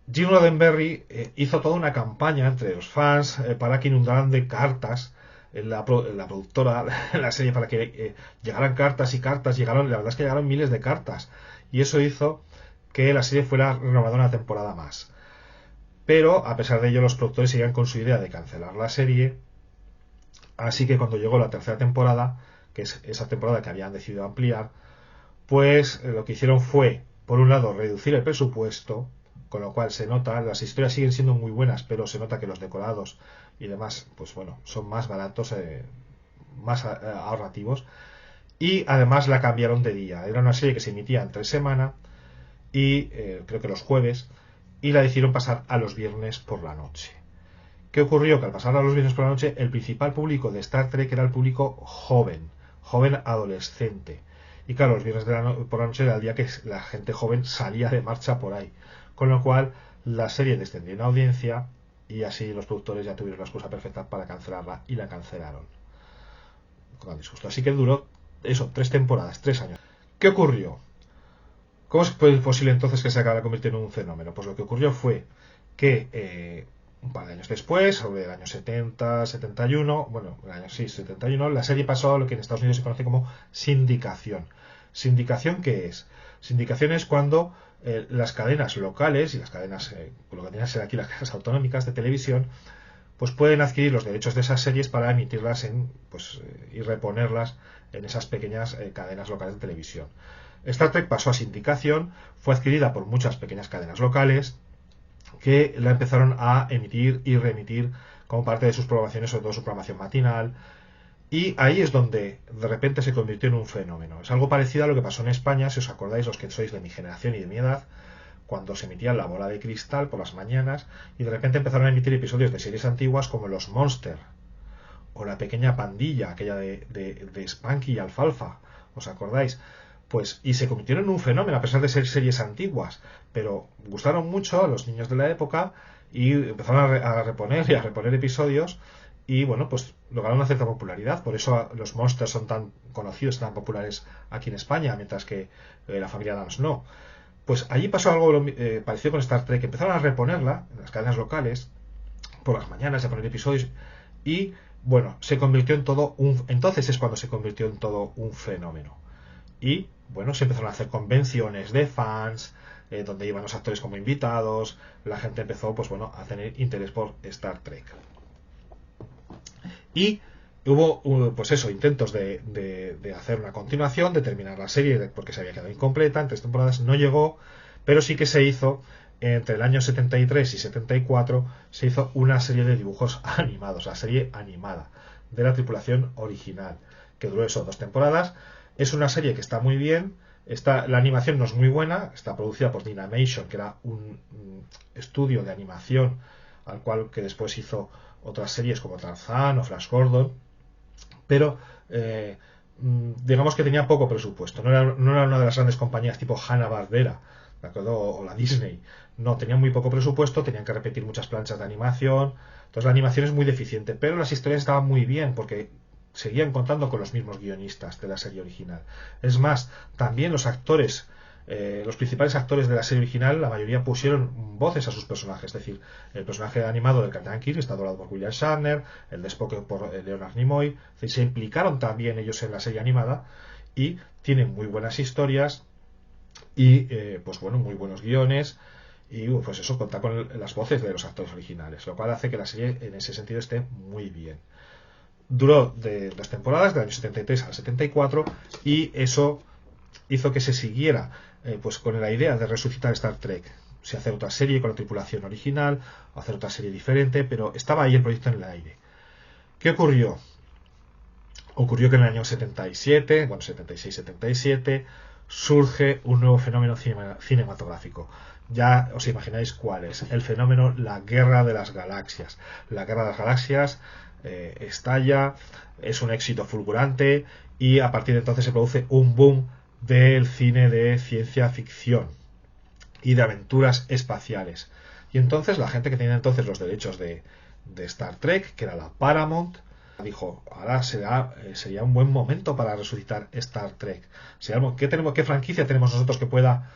Gene Roddenberry hizo toda una campaña entre los fans para que inundaran de cartas la productora, la serie, para que llegaran cartas y cartas. La verdad es que llegaron miles de cartas, y eso hizo que la serie fuera renovada una temporada más. Pero a pesar de ello, los productores seguían con su idea de cancelar la serie, así que cuando llegó la tercera temporada, que es esa temporada que habían decidido ampliar, pues lo que hicieron fue, por un lado, reducir el presupuesto, con lo cual se nota, las historias siguen siendo muy buenas, pero se nota que los decorados y demás, pues bueno, son más baratos, más ahorrativos, y además la cambiaron de día. Era una serie que se emitía entre semana, y creo que los jueves, y la decidieron pasar a los viernes por la noche. ¿Qué ocurrió? Que al pasar a los viernes por la noche, el principal público de Star Trek era el público joven adolescente. Y claro, los viernes por la noche era el día que la gente joven salía de marcha por ahí. Con lo cual, la serie descendió en audiencia, y así los productores ya tuvieron la excusa perfecta para cancelarla, y la cancelaron con disgusto. Así que duró eso, 3 temporadas, 3 años. ¿Qué ocurrió? ¿Cómo es posible entonces que se acabara convirtiendo en un fenómeno? Pues lo que ocurrió fue que un par de años después, sobre el año 70, 71, bueno, el año 71, la serie pasó a lo que en Estados Unidos se conoce como sindicación. ¿Sindicación qué es? Sindicación es cuando las cadenas locales y las cadenas, lo que tienen que ser aquí las cadenas autonómicas de televisión, pues pueden adquirir los derechos de esas series para emitirlas y reponerlas en esas pequeñas cadenas locales de televisión. Star Trek pasó a sindicación, fue adquirida por muchas pequeñas cadenas locales que la empezaron a emitir y reemitir como parte de sus programaciones, sobre todo su programación matinal, y ahí es donde de repente se convirtió en un fenómeno. Es algo parecido a lo que pasó en España, si os acordáis, los que sois de mi generación y de mi edad, cuando se emitía La Bola de Cristal por las mañanas, y de repente empezaron a emitir episodios de series antiguas como Los Monster, o La Pequeña Pandilla, aquella de Spanky y Alfalfa, ¿os acordáis? Pues, y se convirtieron en un fenómeno a pesar de ser series antiguas, pero gustaron mucho a los niños de la época, y empezaron a reponer y a reponer episodios, y bueno, pues lograron una cierta popularidad. Por eso los Monsters son tan conocidos, tan populares aquí en España, mientras que la familia Adams no. Pues allí pasó algo parecido con Star Trek. Empezaron a reponerla en las cadenas locales por las mañanas, a poner episodios, y bueno, se convirtió en todo entonces es cuando se convirtió en todo un fenómeno. Y bueno, se empezaron a hacer convenciones de fans, donde iban los actores como invitados. La gente empezó, pues bueno, a tener interés por Star Trek. Y Hubo, pues eso, intentos de hacer una continuación, de terminar la serie, porque se había quedado incompleta, en 3 temporadas no llegó, pero sí que se hizo, entre el año 73 y 74, se hizo una serie de dibujos animados, la serie animada de la tripulación original, que duró eso 2 temporadas. Es una serie que está muy bien, la animación no es muy buena, está producida por Dynamation, que era un estudio de animación al cual que después hizo otras series como Tarzán o Flash Gordon, pero digamos que tenía poco presupuesto, no era una de las grandes compañías tipo Hanna-Barbera, ¿de acuerdo? O la Disney. No, tenían muy poco presupuesto, tenían que repetir muchas planchas de animación, entonces la animación es muy deficiente, pero las historias estaban muy bien porque seguían contando con los mismos guionistas de la serie original. Es más, también los actores, los principales actores de la serie original, la mayoría pusieron voces a sus personajes, es decir, el personaje animado del Capitán Kirk está doblado por William Shatner, el de Spock por Leonard Nimoy, es decir, se implicaron también ellos en la serie animada y tienen muy buenas historias y pues bueno, muy buenos guiones y pues eso, cuenta con las voces de los actores originales, lo cual hace que la serie en ese sentido esté muy bien. Duró de 2 temporadas, del año 73 al 74, y eso hizo que se siguiera pues con la idea de resucitar Star Trek. Se hacer otra serie con la tripulación original, o hacer otra serie diferente, pero estaba ahí el proyecto en el aire. ¿Qué ocurrió? Ocurrió que en el año 77, bueno, 76-77, surge un nuevo fenómeno cinematográfico. Ya os imagináis cuál es. El fenómeno La Guerra de las Galaxias. La Guerra de las Galaxias estalla, es un éxito fulgurante y a partir de entonces se produce un boom del cine de ciencia ficción y de aventuras espaciales. Y entonces la gente que tenía entonces los derechos de Star Trek, que era la Paramount, dijo, ahora sería un buen momento para resucitar Star Trek. ¿Qué franquicia tenemos nosotros que pueda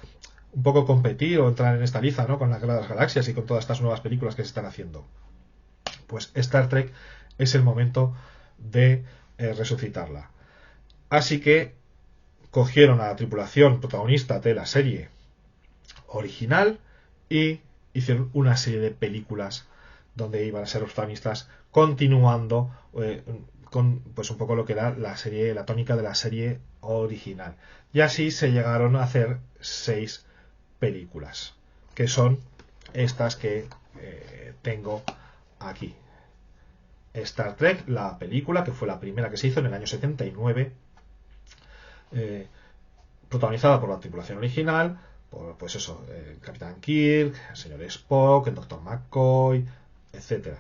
un poco competir o entrar en esta liza, ¿no?, con la Guerra de las Galaxias y con todas estas nuevas películas que se están haciendo? Pues Star Trek es el momento de resucitarla. Así que cogieron a la tripulación protagonista de la serie original y hicieron una serie de películas donde iban a ser los protagonistas continuando con pues un poco lo que era la tónica de la serie original. Y así se llegaron a hacer 6 películas, que son estas que tengo aquí. Star Trek, la película, que fue la primera que se hizo en el año 79, protagonizada por la tripulación original, por pues eso, el Capitán Kirk, el señor Spock, el Dr. McCoy, etc.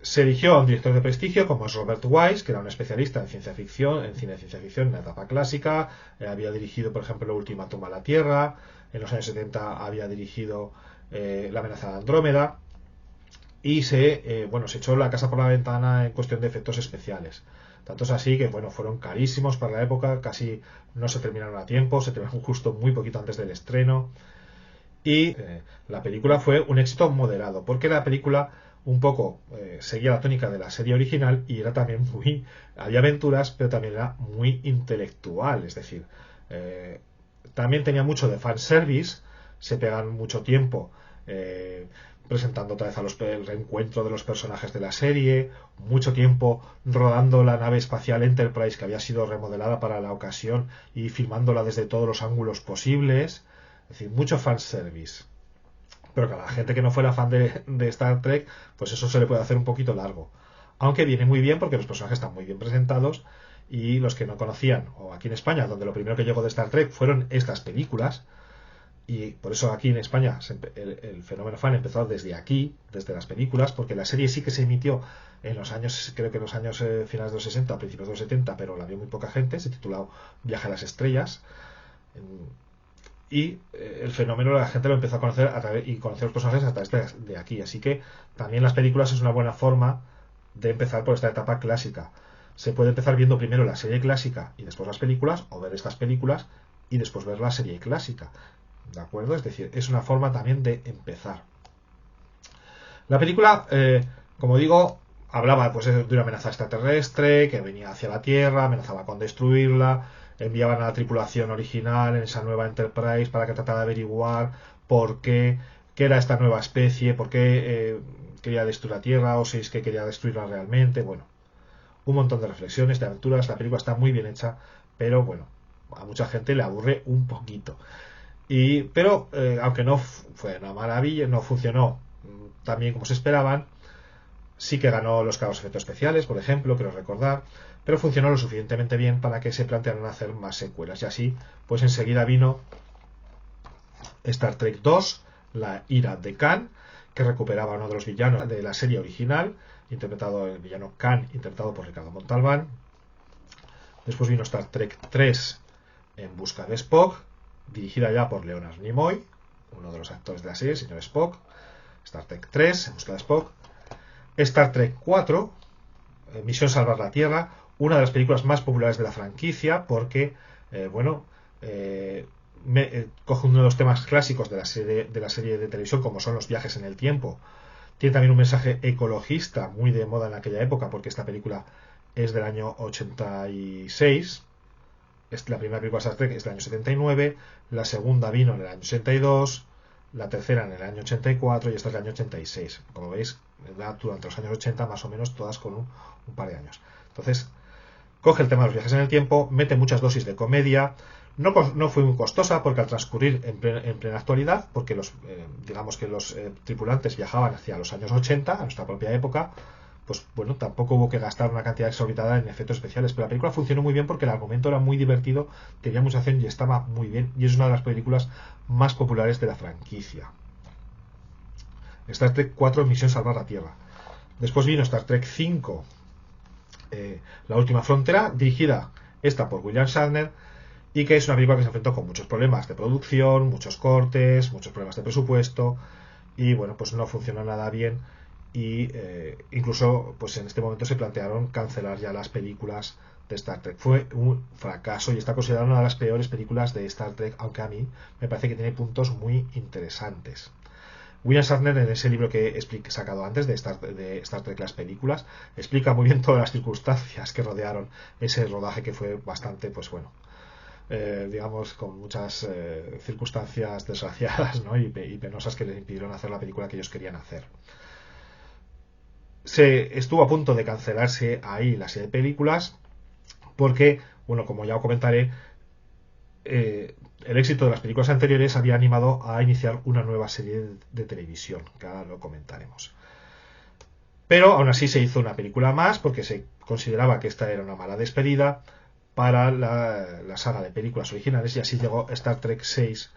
Se eligió a un director de prestigio como es Robert Wise, que era un especialista en ciencia ficción, en cine de ciencia ficción en la etapa clásica. Había dirigido, por ejemplo, Ultimátum a la Tierra. En los años 70 había dirigido La amenaza de Andrómeda. Y se echó la casa por la ventana en cuestión de efectos especiales. Tanto es así que fueron carísimos para la época, casi no se terminaron a tiempo, se terminaron justo muy poquito antes del estreno. Y la película fue un éxito moderado, porque la película un poco seguía la tónica de la serie original y era también había aventuras, pero también era muy intelectual, es decir, también tenía mucho de fanservice, se pegan mucho tiempo presentando otra vez el reencuentro de los personajes de la serie, mucho tiempo rodando la nave espacial Enterprise, que había sido remodelada para la ocasión, y filmándola desde todos los ángulos posibles, es decir, mucho fanservice. Pero que a la gente que no fuera fan de Star Trek, pues eso se le puede hacer un poquito largo. Aunque viene muy bien porque los personajes están muy bien presentados, y los que no conocían, o aquí en España, donde lo primero que llegó de Star Trek fueron estas películas, y por eso aquí en España el fenómeno fan empezó desde aquí, desde las películas, porque la serie sí que se emitió en los años, creo que en los años finales de los 60, principios de los 70, pero la vio muy poca gente, se tituló Viaje a las Estrellas, y el fenómeno la gente lo empezó a conocer y conocer los personajes a través de aquí. Así que también las películas es una buena forma de empezar por esta etapa clásica. Se puede empezar viendo primero la serie clásica y después las películas, o ver estas películas y después ver la serie clásica. ¿De acuerdo? Es decir, es una forma también de empezar. La película, como digo, hablaba pues de una amenaza extraterrestre que venía hacia la Tierra, amenazaba con destruirla. Enviaban a la tripulación original en esa nueva Enterprise para que tratara de averiguar por qué era esta nueva especie, por qué quería destruir la Tierra, o si es que quería destruirla realmente. Bueno, un montón de reflexiones, de aventuras. La película está muy bien hecha, pero bueno, a mucha gente le aburre un poquito. Pero aunque no fue una maravilla, no funcionó tan bien como se esperaban, sí que ganó los cargos de efectos especiales, por ejemplo, quiero recordar, pero funcionó lo suficientemente bien para que se plantearan hacer más secuelas. Y así, pues enseguida vino Star Trek 2, La ira de Khan, que recuperaba a uno de los villanos de la serie original, el villano Khan, interpretado por Ricardo Montalbán. Después vino Star Trek 3, En busca de Spock, dirigida ya por Leonard Nimoy, uno de los actores de la serie, señor Spock. Star Trek 3, En busca de Spock. Star Trek 4, Misión Salvar la Tierra, una de las películas más populares de la franquicia, porque, coge uno de los temas clásicos de la serie de televisión, como son los viajes en el tiempo. Tiene también un mensaje ecologista muy de moda en aquella época, porque esta película es del año 86. La primera película de Star Trek es del año 79, la segunda vino en el año 82, la tercera en el año 84 y esta es del año 86. Como veis, durante los años 80 más o menos, todas con un par de años. Entonces, coge el tema de los viajes en el tiempo, mete muchas dosis de comedia. No fue muy costosa porque al transcurrir en plena actualidad, porque digamos que los tripulantes viajaban hacia los años 80, a nuestra propia época, pues bueno, tampoco hubo que gastar una cantidad exorbitada en efectos especiales, pero la película funcionó muy bien porque el argumento era muy divertido, tenía mucha acción y estaba muy bien, y es una de las películas más populares de la franquicia. Star Trek 4, Misión Salvar la Tierra. Después vino Star Trek 5, La Última Frontera, dirigida esta por William Shatner, y que es una película que se enfrentó con muchos problemas de producción, muchos cortes, muchos problemas de presupuesto, y bueno, pues no funcionó nada bien, y incluso pues en este momento se plantearon cancelar ya las películas de Star Trek. Fue un fracaso y está considerada una de las peores películas de Star Trek, aunque a mí me parece que tiene puntos muy interesantes. William Shatner, en ese libro que he sacado antes de Star Trek las películas, explica muy bien todas las circunstancias que rodearon ese rodaje, que fue bastante, pues bueno, digamos, con muchas circunstancias desgraciadas, ¿no? y penosas, que les impidieron hacer la película que ellos querían hacer. Se estuvo a punto de cancelarse ahí la serie de películas porque, bueno, como ya os comentaré, el éxito de las películas anteriores había animado a iniciar una nueva serie de televisión, que ahora lo comentaremos. Pero aún así se hizo una película más porque se consideraba que esta era una mala despedida para la saga de películas originales, y así llegó Star Trek 6,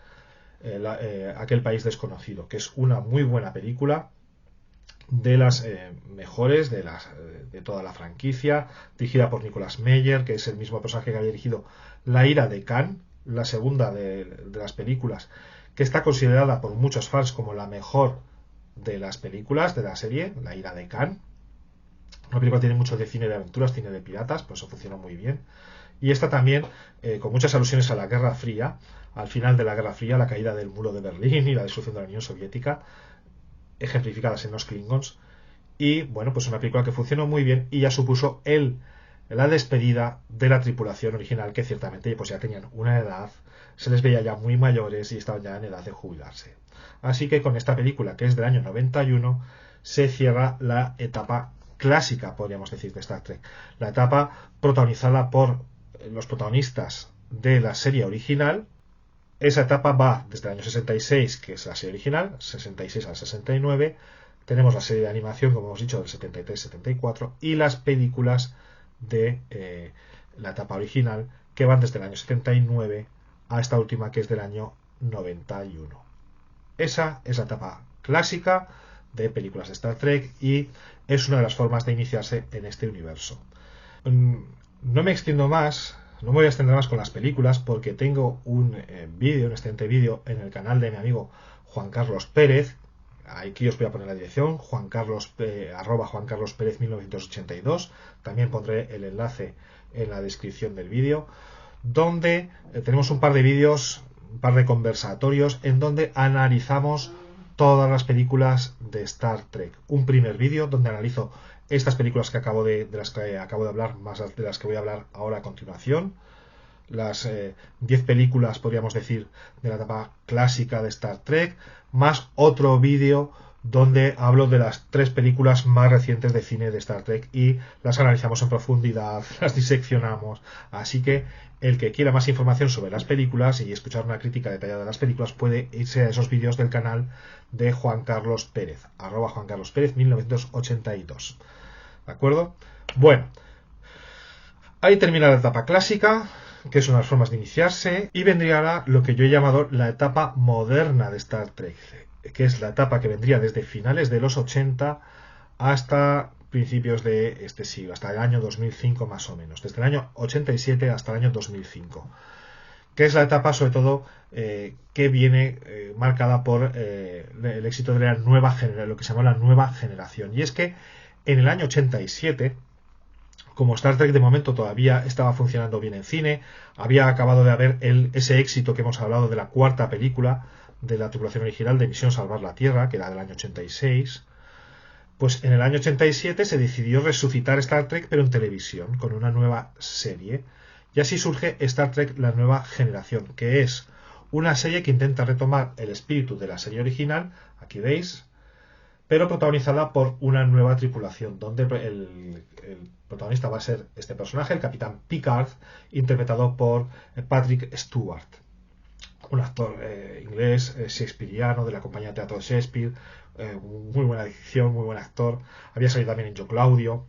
Aquel país desconocido, que es una muy buena película, de las mejores de toda la franquicia, dirigida por Nicolas Meyer, que es el mismo personaje que había dirigido La ira de Khan, la segunda de las películas, que está considerada por muchos fans como la mejor de las películas de la serie, La ira de Khan. Una película que tiene mucho de cine de aventuras, cine de piratas, por eso funcionó muy bien. Y esta también, con muchas alusiones a la Guerra Fría, al final de la Guerra Fría, la caída del muro de Berlín y la destrucción de la Unión Soviética, ejemplificadas en los Klingons. Y bueno, pues una película que funcionó muy bien y ya supuso la despedida de la tripulación original, que ciertamente pues ya tenían una edad, se les veía ya muy mayores y estaban ya en edad de jubilarse. Así que con esta película, que es del año 91, se cierra la etapa clásica, podríamos decir, de Star Trek. La etapa protagonizada por los protagonistas de la serie original. Esa etapa va desde el año 66, que es la serie original, 66 al 69. Tenemos la serie de animación, como hemos dicho, del 73-74, y las películas de la etapa original, que van desde el año 79 a esta última, que es del año 91. Esa es la etapa clásica de películas de Star Trek y es una de las formas de iniciarse en este universo. No me extiendo más, no me voy a extender más con las películas, porque tengo un excelente vídeo en el canal de mi amigo Juan Carlos Pérez. Aquí os voy a poner la dirección, arroba Juan Carlos Pérez 1982. También pondré el enlace en la descripción del vídeo, donde tenemos un par de vídeos, un par de conversatorios en donde analizamos todas las películas de Star Trek. Un primer vídeo donde analizo estas películas de las que acabo de hablar, más de las que voy a hablar ahora a continuación. Las 10 películas, podríamos decir, de la etapa clásica de Star Trek, más otro vídeo donde hablo de las 3 películas más recientes de cine de Star Trek y las analizamos en profundidad, las diseccionamos. Así que el que quiera más información sobre las películas y escuchar una crítica detallada de las películas puede irse a esos vídeos del canal de Juan Carlos Pérez, @JuanCarlosPérez 1982. ¿De acuerdo? Bueno, ahí termina la etapa clásica, que es una de las formas de iniciarse, y vendría ahora lo que yo he llamado la etapa moderna de Star Trek, que es la etapa que vendría desde finales de los 80 hasta principios de este siglo, hasta el año 2005 más o menos, desde el año 87 hasta el año 2005, que es la etapa sobre todo que viene marcada por el éxito de la nueva generación, lo que se llama la nueva generación. Y es que en el año 87, como Star Trek de momento todavía estaba funcionando bien en cine, había acabado de haber ese éxito que hemos hablado de la 4ª película de la tripulación original de Misión Salvar la Tierra, que era del año 86, pues en el año 87 se decidió resucitar Star Trek, pero en televisión, con una nueva serie. Y así surge Star Trek La Nueva Generación, que es una serie que intenta retomar el espíritu de la serie original, aquí veis, pero protagonizada por una nueva tripulación, donde el protagonista va a ser este personaje, el Capitán Picard, interpretado por Patrick Stewart, un actor inglés, shakespeariano, de la compañía de teatro de Shakespeare, muy buena dicción, muy buen actor, había salido también en Yo Claudio,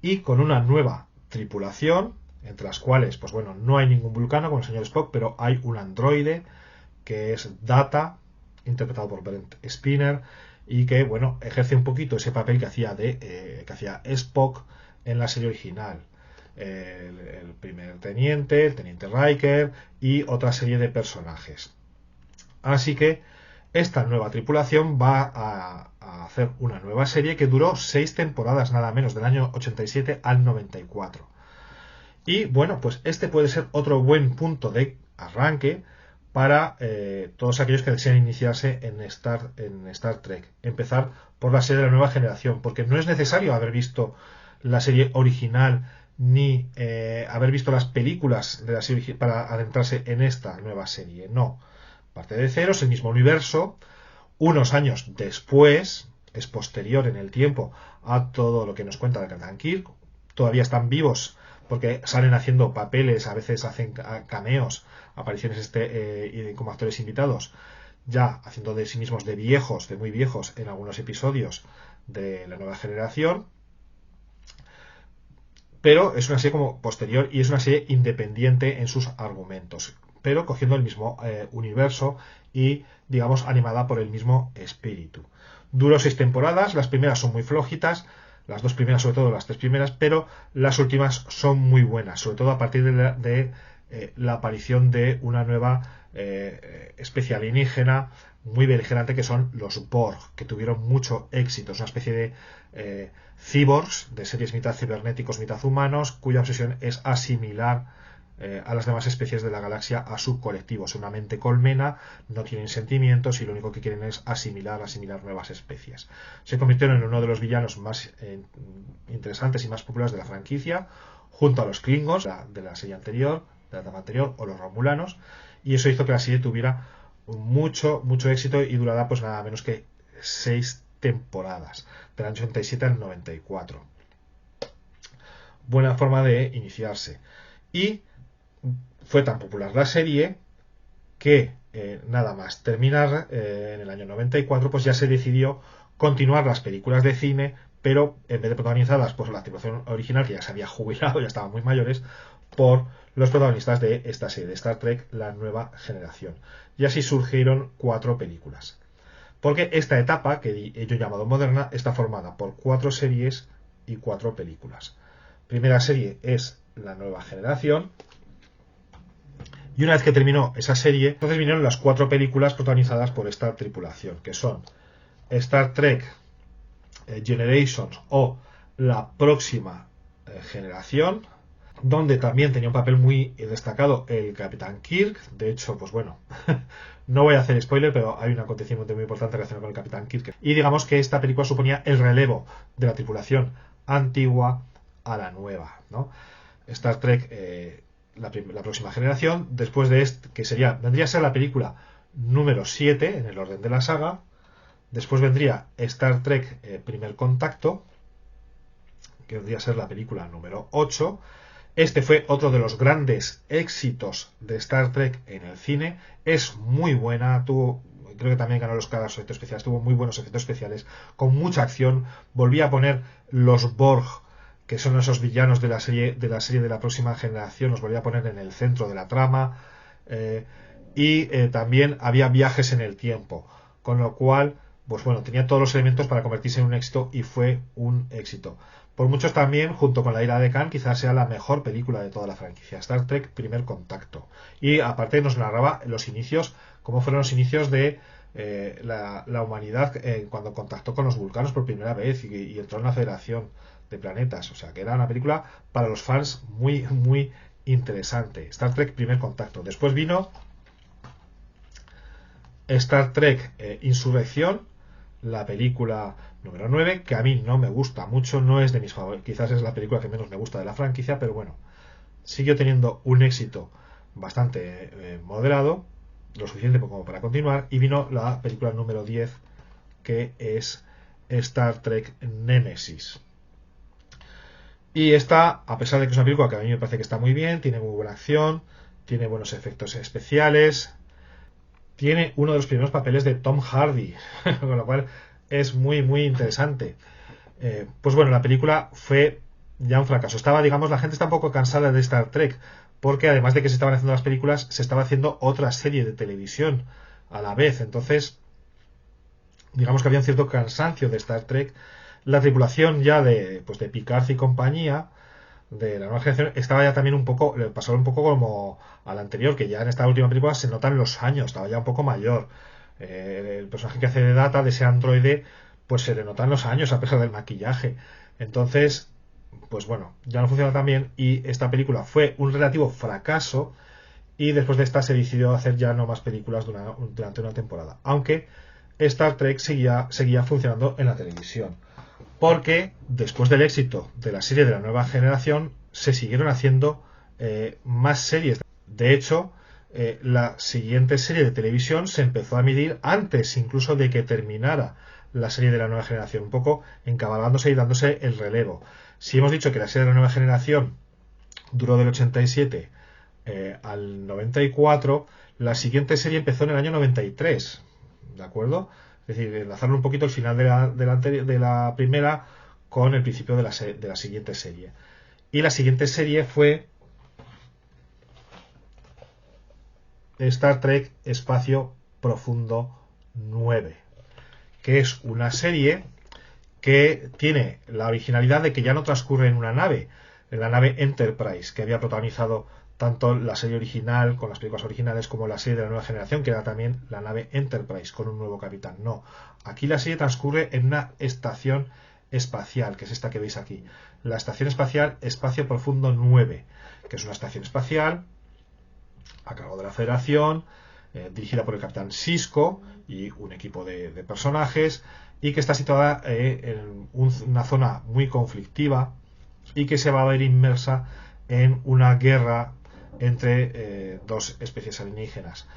y con una nueva tripulación, entre las cuales, pues bueno, no hay ningún vulcano como el señor Spock, pero hay un androide que es Data, interpretado por Brent Spiner, y que, bueno, ejerce un poquito ese papel que hacía Spock en la serie original. El primer teniente, el teniente Riker y otra serie de personajes. Así que esta nueva tripulación va a hacer una nueva serie que duró 6 temporadas nada menos, del año 87 al 94. Y bueno, pues este puede ser otro buen punto de arranque para todos aquellos que deseen iniciarse en Star Trek. Empezar por la serie de la nueva generación, porque no es necesario haber visto la serie original ni haber visto las películas de la serie para adentrarse en esta nueva serie. No, parte de cero, es el mismo universo, unos años después, es posterior en el tiempo a todo lo que nos cuenta el Capitán Kirk. Todavía están vivos porque salen haciendo papeles, a veces hacen cameos, apariciones como actores invitados, ya haciendo de sí mismos de viejos, de muy viejos, en algunos episodios de la nueva generación. Pero es una serie como posterior y es una serie independiente en sus argumentos, pero cogiendo el mismo universo y, digamos, animada por el mismo espíritu. Duró 6 temporadas, las primeras son muy flojitas, las 2 primeras, sobre todo las 3 primeras, pero las últimas son muy buenas, sobre todo a partir de la aparición de una nueva especie alienígena muy beligerante, que son los Borg, que tuvieron mucho éxito. Es una especie de cyborgs, de seres mitad cibernéticos, mitad humanos, cuya obsesión es asimilar a las demás especies de la galaxia a su colectivo. Es una mente colmena, no tienen sentimientos y lo único que quieren es asimilar nuevas especies. Se convirtieron en uno de los villanos más interesantes y más populares de la franquicia, junto a los Klingons de la serie anterior, de la etapa anterior, o los Romulanos, y eso hizo que la serie tuviera mucho éxito y durara pues nada menos que 6 temporadas, del año 87 al 94. Buena forma de iniciarse. Y fue tan popular la serie que nada más terminar en el año 94, pues ya se decidió continuar las películas de cine, pero en vez de protagonizadas por la tripulación original, que ya se había jubilado, ya estaban muy mayores, por los protagonistas de esta serie de Star Trek, La Nueva Generación. Y así surgieron 4 películas. Porque esta etapa, que yo he llamado moderna, está formada por 4 series y 4 películas. Primera serie es La Nueva Generación, y una vez que terminó esa serie, entonces vinieron las 4 películas protagonizadas por esta tripulación, que son Star Trek Generations o La Próxima Generación, donde también tenía un papel muy destacado el Capitán Kirk. De hecho, pues bueno, no voy a hacer spoiler, pero hay un acontecimiento muy importante relacionado con el Capitán Kirk. Y digamos que esta película suponía el relevo de la tripulación antigua a la nueva, ¿no? Star Trek la Próxima Generación, después de que vendría a ser la película número 7 en el orden de la saga, Después vendría Star Trek Primer Contacto, que vendría a ser la película número 8. Este fue otro de los grandes éxitos de Star Trek en el cine. Es muy buena, creo que también ganó los Oscar a los efectos especiales, tuvo muy buenos efectos especiales, con mucha acción. Volvía a poner los Borg, que son esos villanos de la serie de la próxima generación, los volvía a poner en el centro de la trama. Y también había viajes en el tiempo, con lo cual, pues bueno, tenía todos los elementos para convertirse en un éxito, y fue un éxito. Por muchos también, junto con La Ira de Khan, quizás sea la mejor película de toda la franquicia, Star Trek Primer Contacto. Y aparte nos narraba los inicios, cómo fueron los inicios de la humanidad cuando contactó con los vulcanos por primera vez y entró en la Federación de Planetas. O sea, que era una película para los fans muy, muy interesante. Star Trek Primer Contacto. Después vino Star Trek Insurrección, la película número 9, que a mí no me gusta mucho, no es de mis favoritos, quizás es la película que menos me gusta de la franquicia, pero bueno, siguió teniendo un éxito bastante moderado, lo suficiente como para continuar, y vino la película número 10, que es Star Trek Nemesis. Y esta, a pesar de que es una película que a mí me parece que está muy bien, tiene muy buena acción, tiene buenos efectos especiales, tiene uno de los primeros papeles de Tom Hardy, con lo cual es muy, muy interesante. Pues bueno, la película fue ya un fracaso. Digamos, la gente está un poco cansada de Star Trek, porque además de que se estaban haciendo las películas, se estaba haciendo otra serie de televisión a la vez. Entonces, digamos que había un cierto cansancio de Star Trek. La tripulación ya de Picard y compañía, de la nueva generación, estaba ya también un poco, le pasó un poco como al anterior, que ya en esta última película se notan los años, estaba ya un poco mayor. El personaje que hace de Data, de ese androide, pues se le notan los años a pesar del maquillaje. Entonces, pues bueno, ya no funciona tan bien, y esta película fue un relativo fracaso, y después de esta se decidió hacer ya no más películas durante una temporada, aunque Star Trek seguía funcionando en la televisión, porque después del éxito de la serie de la nueva generación se siguieron haciendo más series. De hecho, la siguiente serie de televisión se empezó a emitir antes incluso de que terminara la serie de la nueva generación, un poco encabalgándose y dándose el relevo. Si hemos dicho que la serie de la nueva generación duró del 87 al 94, la siguiente serie empezó en el año 93, ¿de acuerdo? Es decir, enlazaron un poquito el final de la primera con el principio de la siguiente serie. Y la siguiente serie fue Star Trek Espacio Profundo 9, que es una serie que tiene la originalidad de que ya no transcurre en una nave, en la nave Enterprise, que había protagonizado tanto la serie original con las películas originales como la serie de la nueva generación, que era también la nave Enterprise con un nuevo capitán. No, aquí la serie transcurre en una estación espacial, que es esta que veis aquí, la Estación Espacial Espacio Profundo 9, que es una estación espacial a cargo de la Federación, dirigida por el capitán Sisko y un equipo de personajes, y que está situada en una zona muy conflictiva, y que se va a ver inmersa en una guerra entre dos especies alienígenas.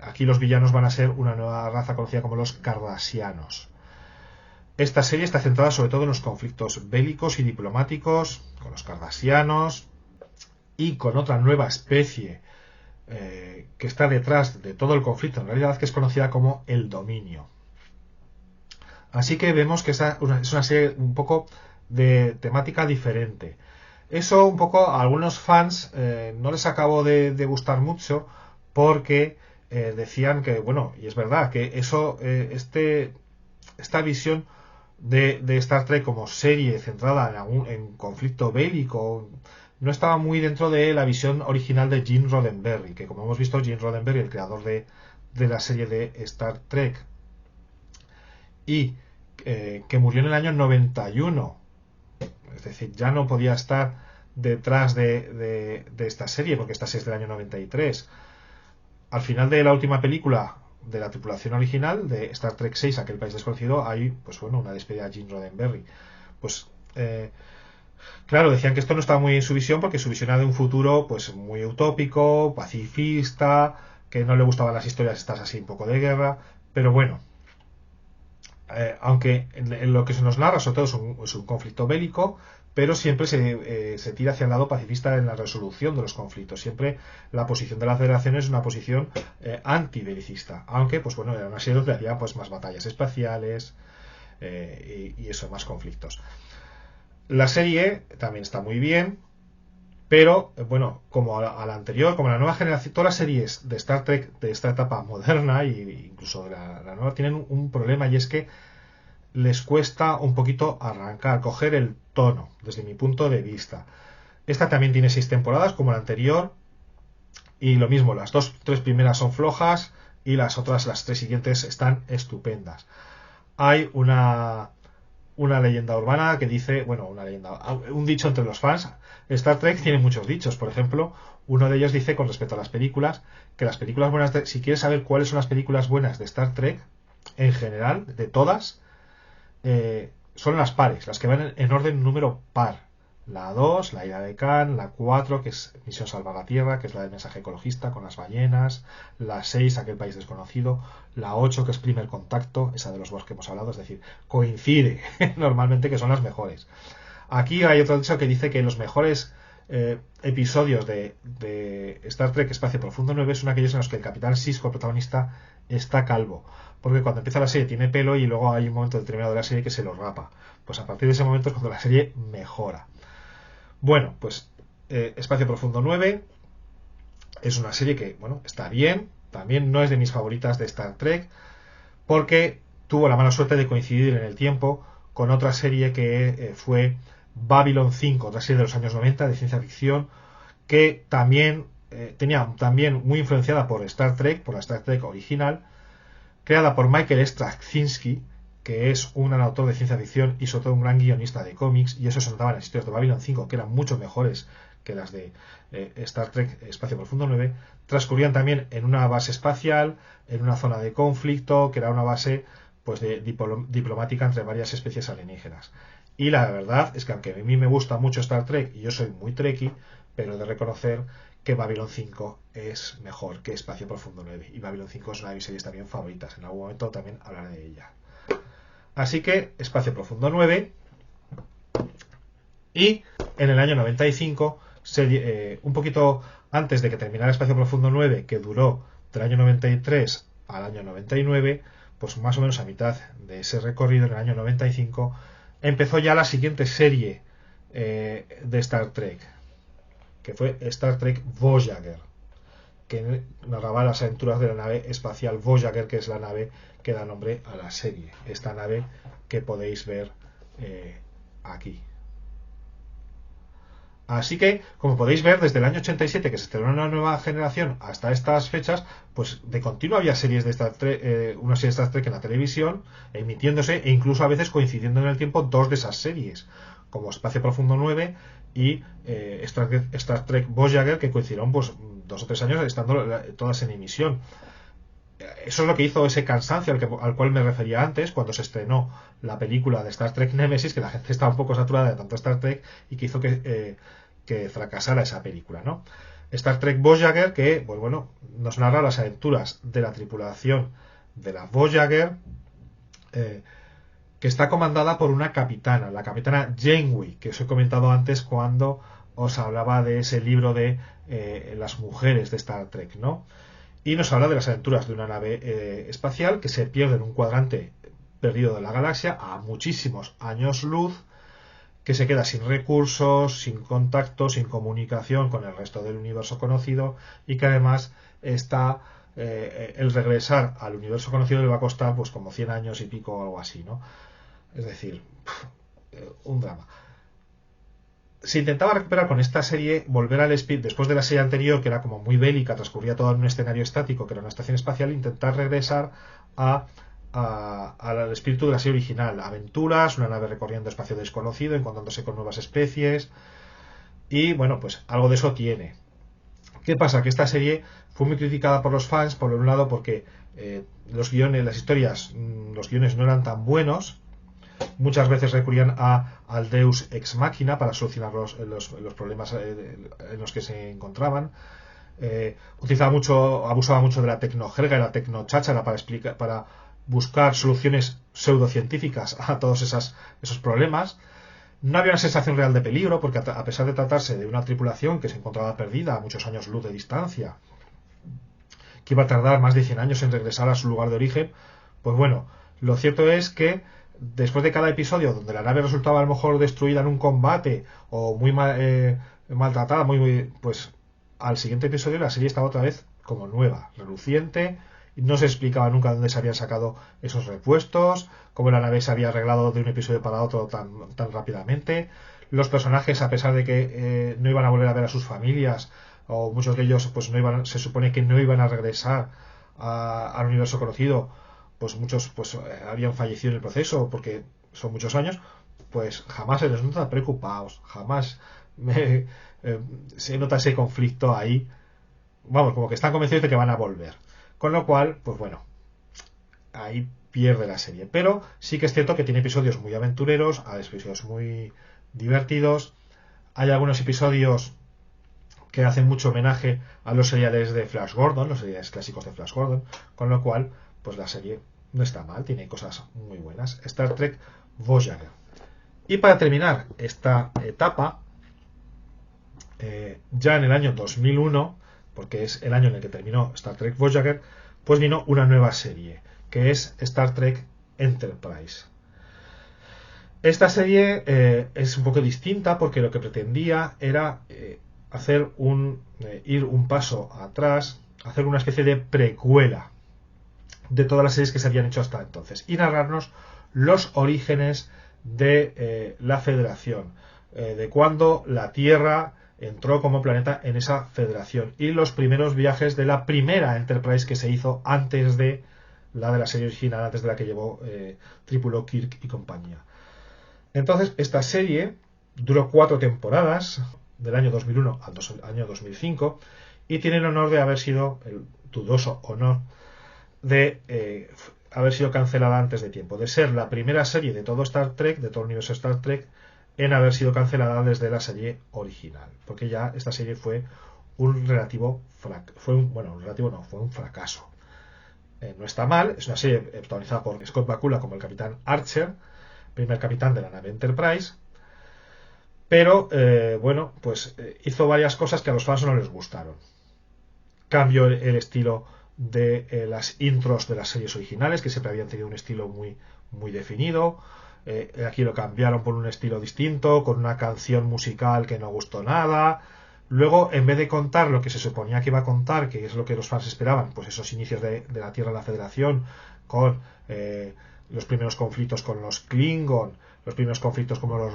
Aquí los villanos van a ser una nueva raza conocida como los Cardassianos. Esta serie está centrada sobre todo en los conflictos bélicos y diplomáticos con los Cardassianos y con otra nueva especie que está detrás de todo el conflicto, en realidad, que es conocida como el Dominio. Así que vemos que es una serie un poco de temática diferente. Eso un poco a algunos fans no les acabó de gustar mucho, porque decían que, bueno, y es verdad, que eso esta visión de Star Trek como serie centrada en conflicto bélico no estaba muy dentro de la visión original de Gene Roddenberry, que, como hemos visto, Gene Roddenberry, el creador de la serie de Star Trek, y que murió en el año 91, es decir, ya no podía estar detrás de esta serie, porque esta serie es del año 93. Al final de la última película de la tripulación original de Star Trek 6, Aquel país desconocido, hay, pues bueno, una despedida de Gene Roddenberry. Pues claro, decían que esto no estaba muy en su visión, porque su visión era de un futuro pues muy utópico, pacifista, que no le gustaban las historias estas así un poco de guerra, pero bueno, aunque en lo que se nos narra sobre todo es un conflicto bélico, pero siempre se tira hacia el lado pacifista en la resolución de los conflictos. Siempre la posición de la Federación es una posición antibelicista, aunque pues bueno, era una serie donde había pues más batallas espaciales y eso, más conflictos. La serie también está muy bien, pero bueno, como a la anterior, como a la nueva generación, todas las series de Star Trek de esta etapa moderna e incluso de la nueva tienen un problema, y es que les cuesta un poquito arrancar, coger el tono, desde mi punto de vista. Esta también tiene 6 temporadas, como la anterior, y lo mismo, las 3 primeras son flojas y las 3 siguientes están estupendas. Hay una leyenda urbana que dice, bueno, un dicho entre los fans. Star Trek tiene muchos dichos. Por ejemplo, uno de ellos dice, con respecto a las películas, que las películas buenas, si quieres saber cuáles son las películas buenas de Star Trek, en general, de todas, son las pares, las que van en orden número par. La 2, la ira de Khan, la 4, que es Misión Salvar la Tierra, que es la del mensaje ecologista con las ballenas, la 6, aquel país desconocido, la 8, que es Primer Contacto, esa de los bosques que hemos hablado, es decir, coincide normalmente que son las mejores. Aquí hay otro dicho que dice que los mejores episodios de Star Trek Espacio Profundo 9 son aquellos en los que el capitán Sisko, el protagonista, está calvo, porque cuando empieza la serie tiene pelo y luego hay un momento determinado de la serie que se lo rapa. Pues a partir de ese momento es cuando la serie mejora. Bueno, pues Espacio Profundo 9 es una serie que, bueno, está bien, también no es de mis favoritas de Star Trek, porque tuvo la mala suerte de coincidir en el tiempo con otra serie que fue Babylon 5, otra serie de los años 90 de ciencia ficción, que también tenía también muy influenciada por Star Trek, por la Star Trek original, creada por Michael Straczynski, que es un autor de ciencia ficción y sobre todo un gran guionista de cómics, y eso se notaba en las historias de Babylon 5, que eran mucho mejores que las de Star Trek Espacio Profundo 9. Transcurrían también en una base espacial, en una zona de conflicto, que era una base pues diplomática entre varias especies alienígenas. Y la verdad es que aunque a mí me gusta mucho Star Trek y yo soy muy trekkie, pero he de reconocer que Babylon 5 es mejor que Espacio Profundo 9, y Babylon 5 es una de mis series también favoritas. En algún momento también hablaré de ella. Así que Espacio Profundo 9, y en el año 95, un poquito antes de que terminara Espacio Profundo 9, que duró del año 93 al año 99, pues más o menos a mitad de ese recorrido, en el año 95, empezó ya la siguiente serie de Star Trek, que fue Star Trek Voyager, que narraba las aventuras de la nave espacial Voyager, que es la nave que da nombre a la serie. Esta nave que podéis ver aquí. Así que, como podéis ver, desde el año 87, que se estrenó una nueva generación, hasta estas fechas, pues de continuo había series de Star Trek, una serie de Star Trek en la televisión, emitiéndose, e incluso a veces coincidiendo en el tiempo dos de esas series, como Espacio Profundo 9 y Star Trek Voyager, que coincidieron pues 2 o 3 años estando todas en emisión. Eso es lo que hizo ese cansancio al cual me refería antes, cuando se estrenó la película de Star Trek Nemesis, que la gente estaba un poco saturada de tanto Star Trek y que hizo que fracasara esa película, ¿no? Star Trek Voyager, que pues bueno, nos narra las aventuras de la tripulación de la Voyager, que está comandada por una capitana, la capitana Janeway, que os he comentado antes cuando os hablaba de ese libro de las mujeres de Star Trek, ¿no? Y nos habla de las aventuras de una nave espacial que se pierde en un cuadrante perdido de la galaxia a muchísimos años luz, que se queda sin recursos, sin contacto, sin comunicación con el resto del universo conocido, y que además está el regresar al universo conocido le va a costar pues como 100 años y pico o algo así, ¿no? Es decir, un drama. Se intentaba recuperar con esta serie, volver al speed después de la serie anterior, que era como muy bélica, transcurría todo en un escenario estático, que era una estación espacial, intentar regresar al espíritu de la serie original, aventuras, una nave recorriendo espacio desconocido, encontrándose con nuevas especies, y bueno, pues algo de eso tiene. ¿Qué pasa? Que esta serie fue muy criticada por los fans, por un lado porque los guiones, las historias, los guiones no eran tan buenos. Muchas veces recurrían al Deus Ex Machina para solucionar los problemas en los que se encontraban. Abusaba mucho de la tecnojerga y la tecnocháchara para buscar soluciones pseudocientíficas a todos esos problemas. No había una sensación real de peligro, porque a pesar de tratarse de una tripulación que se encontraba perdida a muchos años luz de distancia, que iba a tardar más de 100 años en regresar a su lugar de origen, pues bueno, lo cierto es que después de cada episodio donde la nave resultaba a lo mejor destruida en un combate o muy maltratada, pues al siguiente episodio la serie estaba otra vez como nueva, reluciente. No se explicaba nunca dónde se habían sacado esos repuestos, cómo la nave se había arreglado de un episodio para otro tan rápidamente. Los personajes, a pesar de que no iban a volver a ver a sus familias, o muchos de ellos pues se supone que no iban a regresar al universo conocido, pues muchos pues habían fallecido en el proceso porque son muchos años, pues jamás se les nota preocupados, jamás se nota ese conflicto ahí. Vamos, como que están convencidos de que van a volver. Con lo cual, pues bueno, ahí pierde la serie. Pero sí que es cierto que tiene episodios muy aventureros, hay episodios muy divertidos. Hay algunos episodios que hacen mucho homenaje a los seriales de Flash Gordon, los seriales clásicos de Flash Gordon. Con lo cual, pues la serie no está mal, tiene cosas muy buenas. Star Trek Voyager. Y para terminar esta etapa, ya en el año 2001, porque es el año en el que terminó Star Trek Voyager, pues vino una nueva serie, que es Star Trek Enterprise. Esta serie es un poco distinta porque lo que pretendía era ir un paso atrás, hacer una especie de precuela de todas las series que se habían hecho hasta entonces y narrarnos los orígenes de la Federación, de cuando la Tierra entró como planeta en esa federación y los primeros viajes de la primera Enterprise que se hizo antes de la serie original, antes de la que tripuló Kirk y compañía. Entonces esta serie duró 4 temporadas, del año 2001 al año 2005, y tiene el honor de haber sido, el dudoso honor de haber sido cancelada antes de tiempo, de ser la primera serie de todo Star Trek, de todo el universo Star Trek, en haber sido cancelada desde la serie original, porque ya esta serie fue un fue un fracaso. No está mal, es una serie protagonizada por Scott Bakula como el capitán Archer, primer capitán de la nave Enterprise, pero bueno, pues hizo varias cosas que a los fans no les gustaron. Cambió el estilo de las intros de las series originales, que siempre habían tenido un estilo muy, muy definido. Aquí lo cambiaron por un estilo distinto, con una canción musical que no gustó nada. Luego, en vez de contar lo que se suponía que iba a contar, que es lo que los fans esperaban, pues esos inicios de la Tierra en la Federación, con los primeros conflictos con los Klingon, los primeros conflictos con los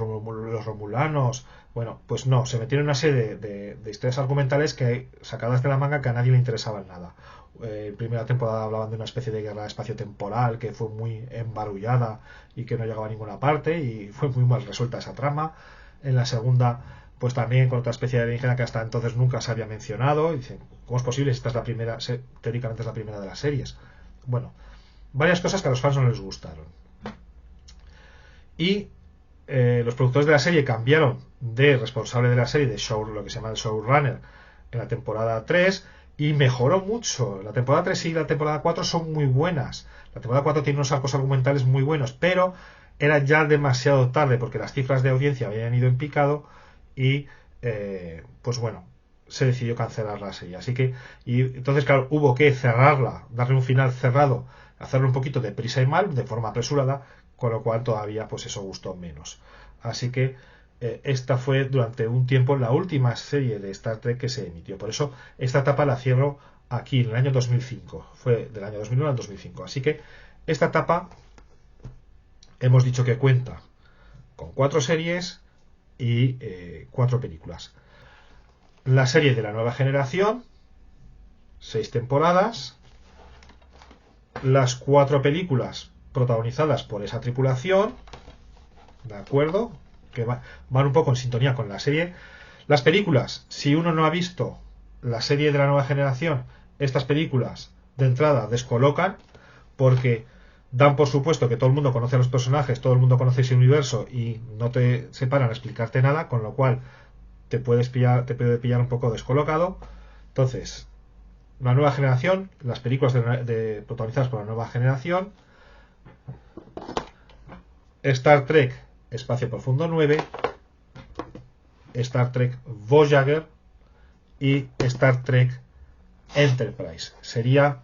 Romulanos, bueno, pues no, se metieron en una serie de historias argumentales que sacadas de la manga que a nadie le interesaban nada. En primera temporada hablaban de una especie de guerra espaciotemporal que fue muy embarullada y que no llegaba a ninguna parte y fue muy mal resuelta esa trama. En la segunda, pues también con otra especie de alienígena que hasta entonces nunca se había mencionado. Y dicen, ¿cómo es posible si esta es la primera, teóricamente es la primera de las series? Bueno, varias cosas que a los fans no les gustaron. Y los productores de la serie cambiaron de responsable de la serie, de lo que se llama el showrunner, en la temporada 3, y mejoró mucho. La temporada 3 y la temporada 4 son muy buenas. La temporada 4 tiene unos arcos argumentales muy buenos, pero era ya demasiado tarde porque las cifras de audiencia habían ido en picado y pues bueno, se decidió cancelar la serie. Así que, y entonces claro, hubo que cerrarla, darle un final cerrado, hacerlo un poquito de prisa y mal, de forma apresurada, con lo cual todavía pues eso gustó menos. Así que esta fue durante un tiempo la última serie de Star Trek que se emitió. Por eso esta etapa la cierro aquí en el año 2005. Fue del año 2001 al 2005. Así que esta etapa hemos dicho que cuenta con 4 series y 4 películas. La serie de la nueva generación, 6 temporadas. Las 4 películas protagonizadas por esa tripulación, ¿de acuerdo? Que van un poco en sintonía con la serie. Las películas, si uno no ha visto la serie de la nueva generación, estas películas de entrada descolocan porque dan por supuesto que todo el mundo conoce a los personajes, todo el mundo conoce ese universo y no te separan a explicarte nada, con lo cual te puede pillar un poco descolocado. Entonces, la nueva generación, las películas protagonizadas por la nueva generación, Star Trek Espacio Profundo 9, Star Trek Voyager y Star Trek Enterprise. Sería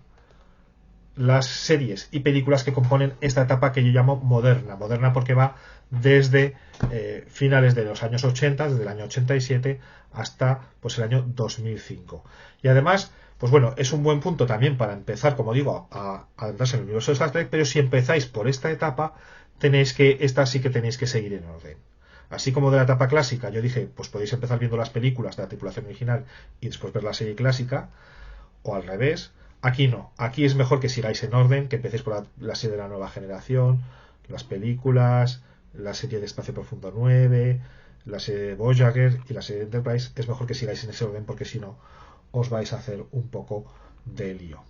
las series y películas que componen esta etapa que yo llamo moderna. Moderna porque va desde finales de los años 80, desde el año 87 hasta pues el año 2005. Y además, pues bueno, es un buen punto también para empezar, como digo, a adentrarse en el universo de Star Trek, pero si empezáis por esta etapa, esta sí que tenéis que seguir en orden. Así como de la etapa clásica, yo dije, pues podéis empezar viendo las películas de la tripulación original y después ver la serie clásica, o al revés. Aquí no, aquí es mejor que sigáis en orden, que empecéis por la serie de la nueva generación, las películas, la serie de Espacio Profundo 9, la serie de Voyager y la serie de Enterprise. Es mejor que sigáis en ese orden porque si no os vais a hacer un poco de lío.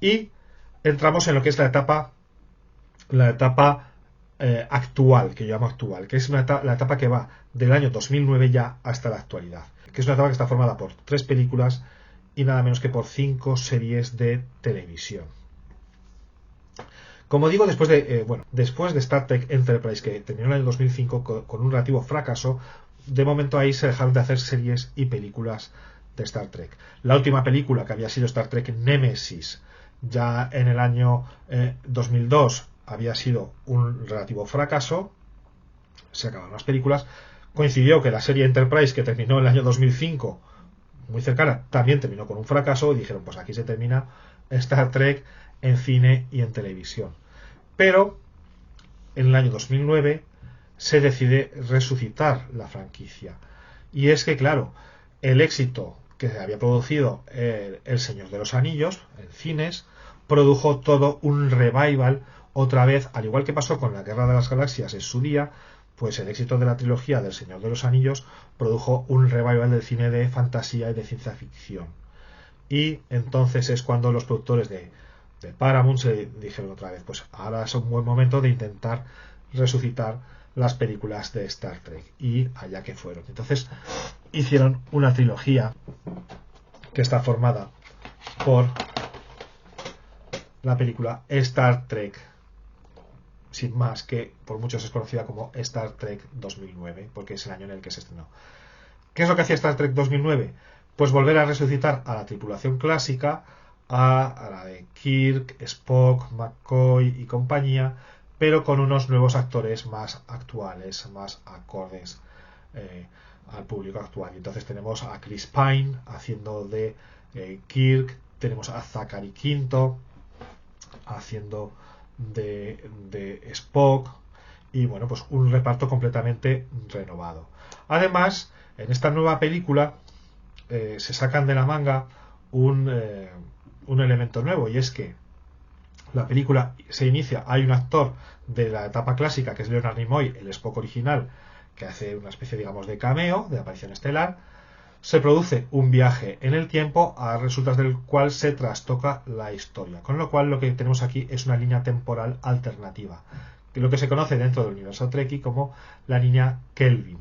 Y entramos en lo que es la etapa actual, que yo llamo actual, que es la etapa que va del año 2009 ya hasta la actualidad, que es una etapa que está formada por 3 películas y nada menos que por 5 series de televisión. Como digo, después de Star Trek Enterprise, que terminó en el año 2005 con un relativo fracaso, de momento ahí se dejaron de hacer series y películas de Star Trek. La última película, que había sido Star Trek Nemesis, ya en el año 2002, había sido un relativo fracaso. Se acabaron las películas. Coincidió que la serie Enterprise, que terminó en el año 2005, muy cercana, también terminó con un fracaso, y dijeron, pues aquí se termina Star Trek en cine y en televisión. Pero en el año 2009 se decide resucitar la franquicia, y es que claro, el éxito que se había producido El Señor de los Anillos en cines produjo todo un revival otra vez, al igual que pasó con la Guerra de las Galaxias en su día. Pues el éxito de la trilogía del Señor de los Anillos produjo un revival del cine de fantasía y de ciencia ficción. Y entonces es cuando los productores de Paramount se dijeron otra vez, pues ahora es un buen momento de intentar resucitar las películas de Star Trek. Y allá que fueron. Entonces hicieron una trilogía que está formada por la película Star Trek, sin más, que por muchos es conocida como Star Trek 2009, porque es el año en el que se estrenó. ¿Qué es lo que hacía Star Trek 2009? Pues volver a resucitar a la tripulación clásica, a la de Kirk, Spock, McCoy y compañía, pero con unos nuevos actores más actuales, más acordes al público actual. Y entonces tenemos a Chris Pine haciendo de Kirk, tenemos a Zachary Quinto haciendo de Spock, y bueno, pues un reparto completamente renovado. Además, en esta nueva película se sacan de la manga un elemento nuevo, y es que la película se inicia, hay un actor de la etapa clásica que es Leonard Nimoy, el Spock original, que hace una especie, digamos, de cameo, de aparición estelar. Se produce un viaje en el tiempo a resultas del cual se trastoca la historia, con lo cual lo que tenemos aquí es una línea temporal alternativa, que es lo que se conoce dentro del universo Trekkie como la línea Kelvin.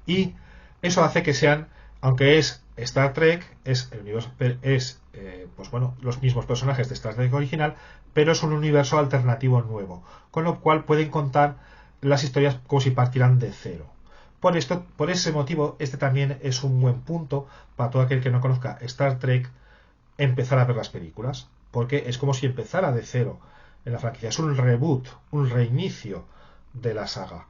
Y eso hace que sean, aunque es Star Trek, es el universo, pues bueno, los mismos personajes de Star Trek original, pero es un universo alternativo nuevo, con lo cual pueden contar las historias como si partieran de cero. Por ese motivo, este también es un buen punto para todo aquel que no conozca Star Trek empezar a ver las películas, porque es como si empezara de cero en la franquicia. Es un reboot, un reinicio de la saga.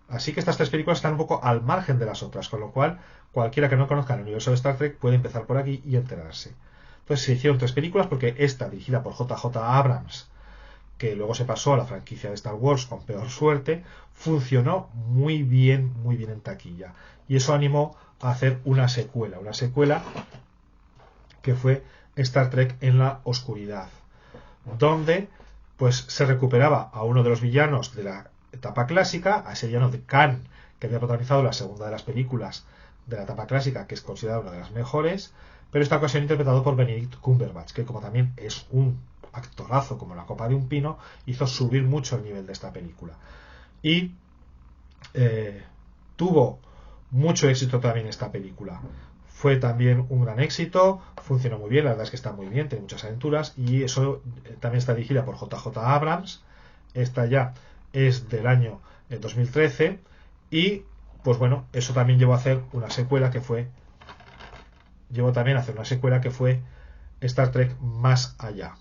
Así que estas 3 películas están un poco al margen de las otras, con lo cual cualquiera que no conozca el universo de Star Trek puede empezar por aquí y enterarse. Entonces se hicieron 3 películas, porque esta, dirigida por J.J. Abrams, que luego se pasó a la franquicia de Star Wars con peor suerte, funcionó muy bien en taquilla, y eso animó a hacer una secuela que fue Star Trek en la oscuridad, donde pues se recuperaba a uno de los villanos de la etapa clásica, a ese villano de Khan, que había protagonizado la segunda de las películas de la etapa clásica, que es considerada una de las mejores, pero esta ocasión interpretado por Benedict Cumberbatch, que como también es un actorazo como la copa de un pino, hizo subir mucho el nivel de esta película. Y tuvo mucho éxito también esta película. Fue también un gran éxito, funcionó muy bien, la verdad es que está muy bien, tiene muchas aventuras, y eso también está dirigida por J.J. Abrams. Esta ya es del año 2013 y pues bueno, eso también llevó a hacer una secuela que fue Star Trek Más Allá,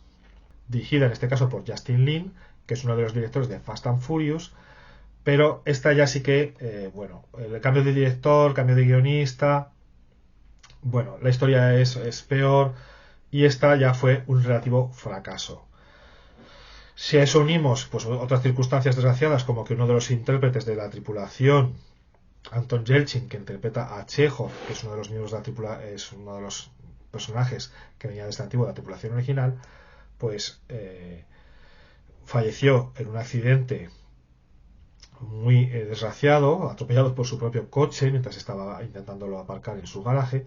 dirigida en este caso por Justin Lin, que es uno de los directores de Fast and Furious, pero esta ya sí que, el cambio de director, cambio de guionista, bueno, la historia es peor y esta ya fue un relativo fracaso. Si a eso unimos pues otras circunstancias desgraciadas, como que uno de los intérpretes de la tripulación, Anton Yelchin, que interpreta a Chekhov, que es uno de los miembros de la es uno de los personajes que venía de este antiguo de la tripulación original, pues falleció en un accidente muy desgraciado, atropellado por su propio coche mientras estaba intentándolo aparcar en su garaje,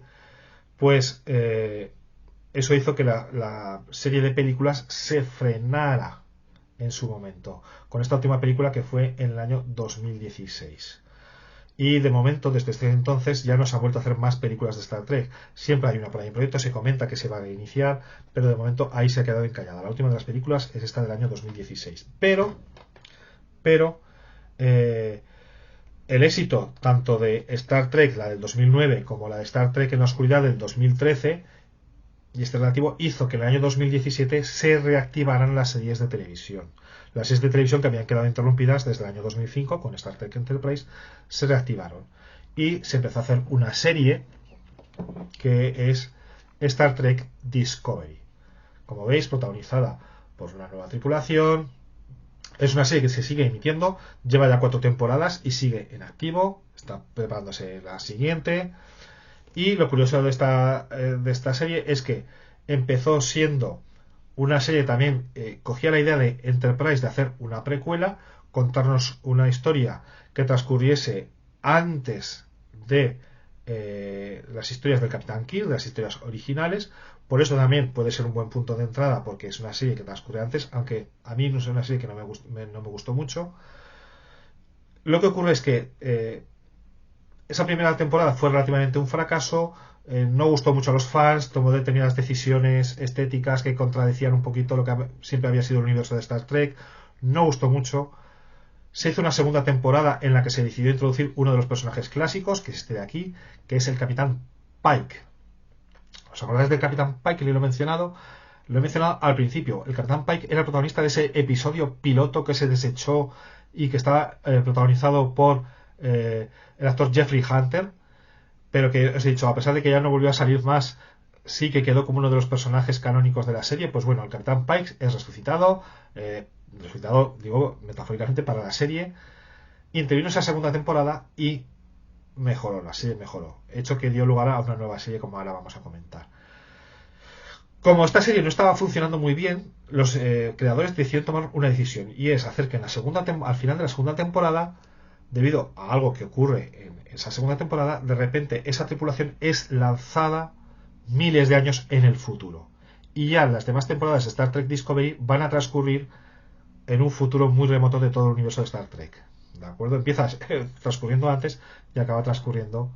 pues eso hizo que la serie de películas se frenara en su momento, con esta última película que fue en el año 2016. Y de momento, desde este entonces, ya no se ha vuelto a hacer más películas de Star Trek. Siempre hay una por ahí en proyecto, se comenta que se va a iniciar, pero de momento ahí se ha quedado encallada. La última de las películas es esta del año 2016. Pero el éxito tanto de Star Trek, la del 2009, como la de Star Trek en la oscuridad del 2013, y este relativo, hizo que en el año 2017 se reactivaran las series de televisión. Las series de televisión que habían quedado interrumpidas desde el año 2005 con Star Trek Enterprise se reactivaron y se empezó a hacer una serie que es Star Trek Discovery, como veis, protagonizada por una nueva tripulación. Es una serie que se sigue emitiendo, lleva ya 4 temporadas y sigue en activo, está preparándose la siguiente. Y lo curioso de esta serie es que empezó siendo una serie también, cogía la idea de Enterprise de hacer una precuela, contarnos una historia que transcurriese antes de las historias del Capitán Kirk, de las historias originales. Por eso también puede ser un buen punto de entrada, porque es una serie que transcurre antes, aunque a mí no es una serie que no me gustó mucho. Lo que ocurre es que esa primera temporada fue relativamente un fracaso, no gustó mucho a los fans, tomó determinadas decisiones estéticas que contradecían un poquito lo que siempre había sido el universo de Star Trek, no gustó mucho. Se hizo una segunda temporada en la que se decidió introducir uno de los personajes clásicos, que es este de aquí, que es el Capitán Pike. ¿Os acordáis del Capitán Pike? Lo he mencionado al principio. El Capitán Pike era el protagonista de ese episodio piloto que se desechó y que estaba protagonizado por el actor Jeffrey Hunter, pero que os he dicho, a pesar de que ya no volvió a salir más, sí que quedó como uno de los personajes canónicos de la serie. Pues bueno, el Capitán Pike es resucitado, digo metafóricamente, para la serie. Intervino esa segunda temporada y la serie mejoró, hecho que dio lugar a una nueva serie, como ahora vamos a comentar. Como esta serie no estaba funcionando muy bien, los creadores decidieron tomar una decisión, y es hacer que al final de la segunda temporada, debido a algo que ocurre en esa segunda temporada, de repente esa tripulación es lanzada miles de años en el futuro. Y ya las demás temporadas de Star Trek Discovery van a transcurrir en un futuro muy remoto de todo el universo de Star Trek. ¿De acuerdo? Empieza transcurriendo antes y acaba transcurriendo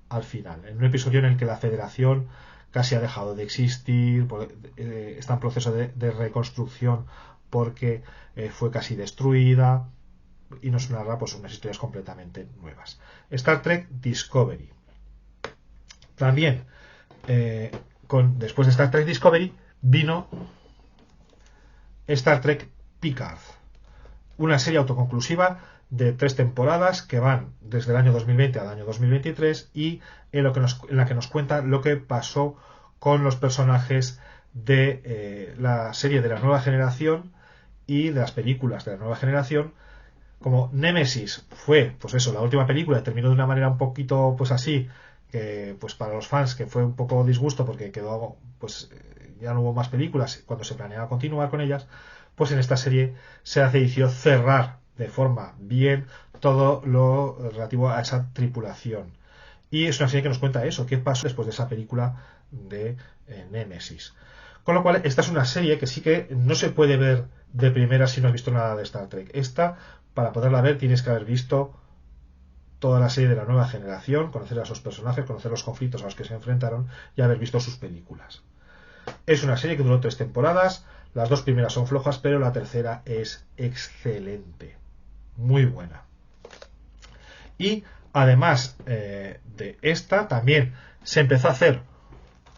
al final. En un episodio en el que la Federación casi ha dejado de existir, está en proceso de reconstrucción porque fue casi destruida, y nos narra pues unas historias completamente nuevas. Star Trek Discovery. También después de Star Trek Discovery vino Star Trek Picard, una serie autoconclusiva de 3 temporadas que van desde el año 2020 al año 2023 y en la que nos cuenta lo que pasó con los personajes de la serie de la nueva generación y de las películas de la nueva generación. Como Nemesis fue, pues eso, la última película, terminó de una manera un poquito, pues así, que pues para los fans que fue un poco disgusto porque quedó, pues ya no hubo más películas cuando se planeaba continuar con ellas, pues en esta serie se decidió cerrar de forma bien todo lo relativo a esa tripulación. Y es una serie que nos cuenta eso, qué pasó después de esa película de Nemesis. Con lo cual, esta es una serie que sí que no se puede ver de primera si no has visto nada de Star Trek. Esta, para poderla ver, tienes que haber visto toda la serie de la nueva generación, conocer a sus personajes, conocer los conflictos a los que se enfrentaron y haber visto sus películas. Es una serie que duró 3 temporadas, las 2 primeras son flojas, pero la tercera es excelente. muy buena. Y además de esta, también se empezó a hacer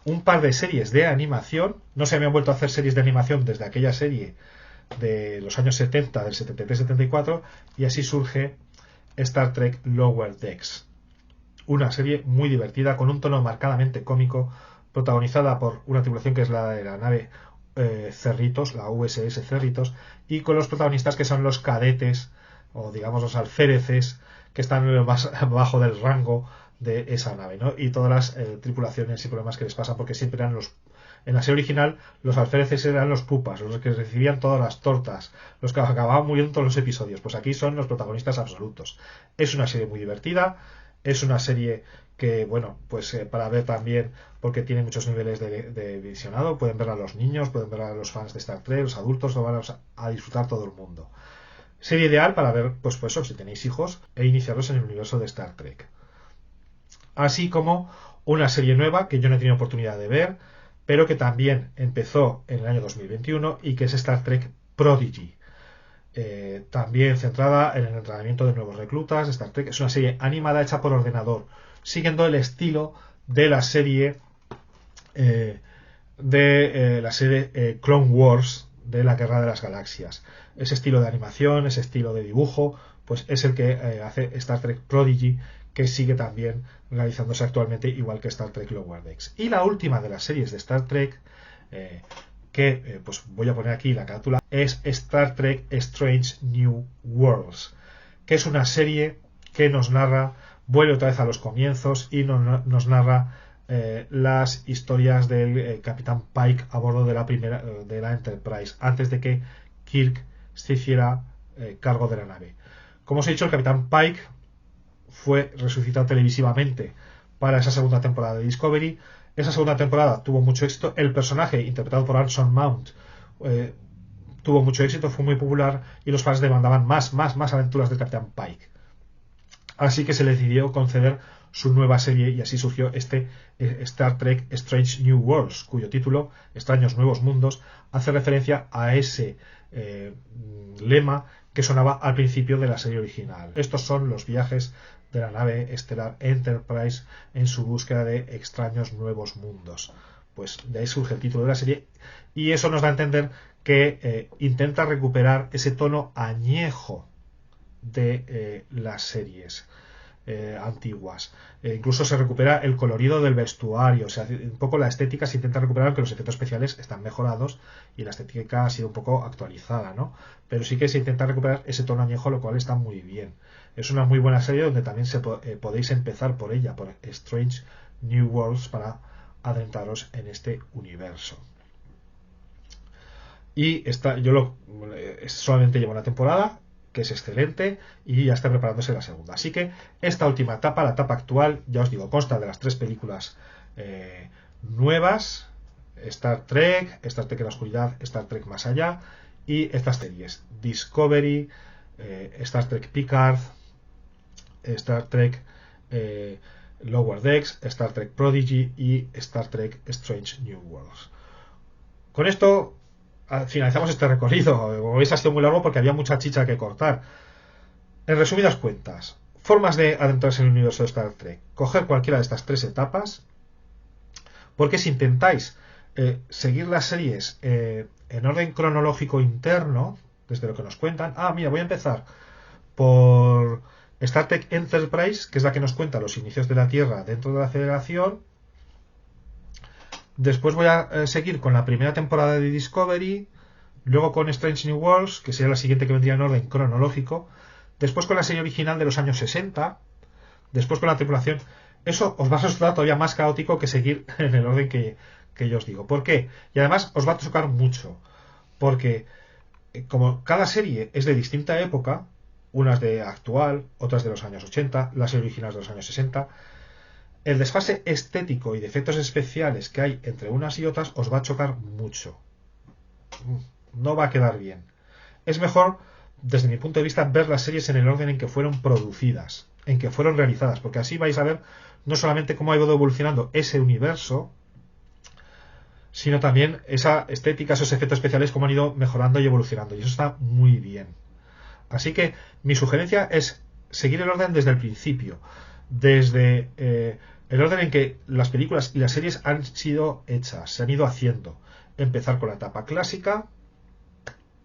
un par de series de animación. No se habían vuelto a hacer series de animación desde aquella serie de los años 70, del 73-74, y así surge Star Trek Lower Decks, una serie muy divertida con un tono marcadamente cómico, protagonizada por una tripulación que es la de la nave Cerritos, la USS Cerritos, y con los protagonistas que son los cadetes, o digamos los alféreces, que están más abajo del rango de esa nave, ¿no? Y todas las tripulaciones y problemas que les pasan, porque siempre eran en la serie original los alféreces eran los pupas, los que recibían todas las tortas, los que acababan muriendo en todos los episodios. Pues aquí son los protagonistas absolutos. Es una serie muy divertida, es una serie que, bueno, pues para ver también, porque tiene muchos niveles de visionado. Pueden verla los niños, pueden verla los fans de Star Trek, los adultos, lo van a disfrutar todo el mundo. Serie ideal para ver, pues eso, si tenéis hijos, e iniciarlos en el universo de Star Trek. Así como una serie nueva que yo no he tenido oportunidad de ver, pero que también empezó en el año 2021 y que es Star Trek Prodigy. También centrada en el entrenamiento de nuevos reclutas. Star Trek es una serie animada hecha por ordenador, siguiendo el estilo de la serie Clone Wars, de la Guerra de las Galaxias. Ese estilo de animación, ese estilo de dibujo, pues es el que hace Star Trek Prodigy, que sigue también realizándose actualmente igual que Star Trek Lower Decks. Y la última de las series de Star Trek, pues voy a poner aquí la carátula, es Star Trek Strange New Worlds, que es una serie que nos narra, vuelve otra vez a los comienzos y nos narra las historias del Capitán Pike a bordo de la Enterprise, antes de que Kirk se hiciera cargo de la nave. Como os he dicho, el Capitán Pike fue resucitado televisivamente para esa segunda temporada de Discovery. Esa segunda temporada tuvo mucho éxito. El personaje interpretado por Anson Mount tuvo mucho éxito, fue muy popular y los fans demandaban más aventuras del Capitán Pike. Así que se le decidió conceder su nueva serie y así surgió este Star Trek Strange New Worlds, cuyo título, Extraños Nuevos Mundos, hace referencia a ese lema que sonaba al principio de la serie original. Estos son los viajes de la nave estelar Enterprise en su búsqueda de extraños nuevos mundos. Pues de ahí surge el título de la serie y eso nos da a entender que intenta recuperar ese tono añejo de las series antiguas. Incluso se recupera el colorido del vestuario, o sea, un poco la estética se intenta recuperar, aunque los efectos especiales están mejorados y la estética ha sido un poco actualizada, ¿no? Pero sí que se intenta recuperar ese tono añejo, lo cual está muy bien. Es una muy buena serie donde también podéis empezar por ella, por Strange New Worlds, para adentraros en este universo. Y solamente lleva una temporada, que es excelente, y ya está preparándose la segunda. Así que esta última etapa, la etapa actual, ya os digo, consta de las 3 películas nuevas: Star Trek en la oscuridad, Star Trek Más Allá, y estas series: Discovery, Star Trek Picard, Star Trek Lower Decks, Star Trek Prodigy y Star Trek Strange New Worlds. Con esto finalizamos este recorrido. Como veis, ha sido muy largo porque había mucha chicha que cortar. En resumidas cuentas, formas de adentrarse en el universo de Star Trek: coger cualquiera de estas 3 etapas, porque si intentáis seguir las series en orden cronológico interno, desde lo que nos cuentan, mira, voy a empezar por Star Trek Enterprise, que es la que nos cuenta los inicios de la Tierra dentro de la Federación. Después voy a seguir con la primera temporada de Discovery, luego con Strange New Worlds, que sería la siguiente que vendría en orden cronológico, después con la serie original de los años 60, después con la tripulación. Eso os va a resultar todavía más caótico que seguir en el orden que yo os digo. ¿Por qué? Y además os va a chocar mucho, porque como cada serie es de distinta época, unas de actual, otras de los años 80, las originales de los años 60, el desfase estético y de efectos especiales que hay entre unas y otras os va a chocar mucho. No va a quedar bien. Es mejor, desde mi punto de vista, ver las series en el orden en que fueron producidas, en que fueron realizadas, porque así vais a ver no solamente cómo ha ido evolucionando ese universo, sino también esa estética, esos efectos especiales, cómo han ido mejorando y evolucionando. Y eso está muy bien. Así que mi sugerencia es seguir el orden desde el principio, desde el orden en que las películas y las series han sido hechas, se han ido haciendo. Empezar con la etapa clásica,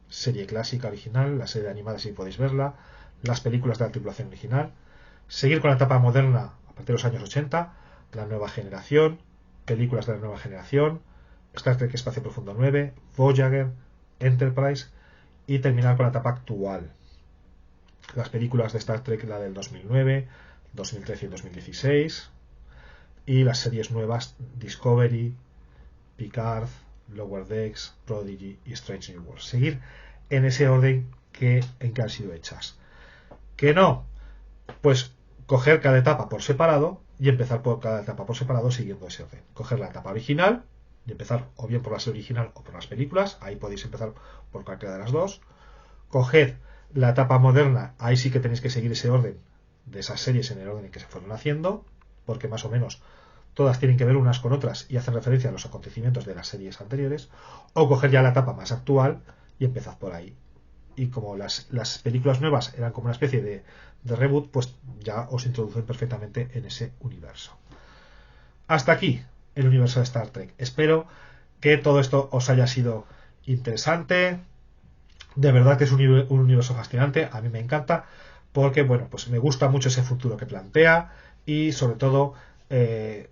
serie clásica original, la serie animada si podéis verla, las películas de la tripulación original, seguir con la etapa moderna a partir de los años 80, la nueva generación, películas de la nueva generación, Star Trek Espacio Profundo 9, Voyager, Enterprise, y terminar con la etapa actual, las películas de Star Trek, la del 2009, 2013 y 2016, y las series nuevas Discovery, Picard, Lower Decks, Prodigy y Strange New Worlds. Seguir en ese orden en que han sido hechas. Que no, pues coger cada etapa por separado y empezar por cada etapa por separado siguiendo ese orden. Coger la etapa original y empezar o bien por la serie original o por las películas, ahí podéis empezar por cualquiera de las dos. Coged la etapa moderna, ahí sí que tenéis que seguir ese orden de esas series en el orden en que se fueron haciendo, porque más o menos todas tienen que ver unas con otras y hacen referencia a los acontecimientos de las series anteriores. O coger ya la etapa más actual y empezad por ahí. Y como las películas nuevas eran como una especie de reboot, pues ya os introducen perfectamente en ese universo. Hasta aquí el universo de Star Trek. Espero que todo esto os haya sido interesante. De verdad que es un universo fascinante. A mí me encanta porque, bueno, pues me gusta mucho ese futuro que plantea y sobre todo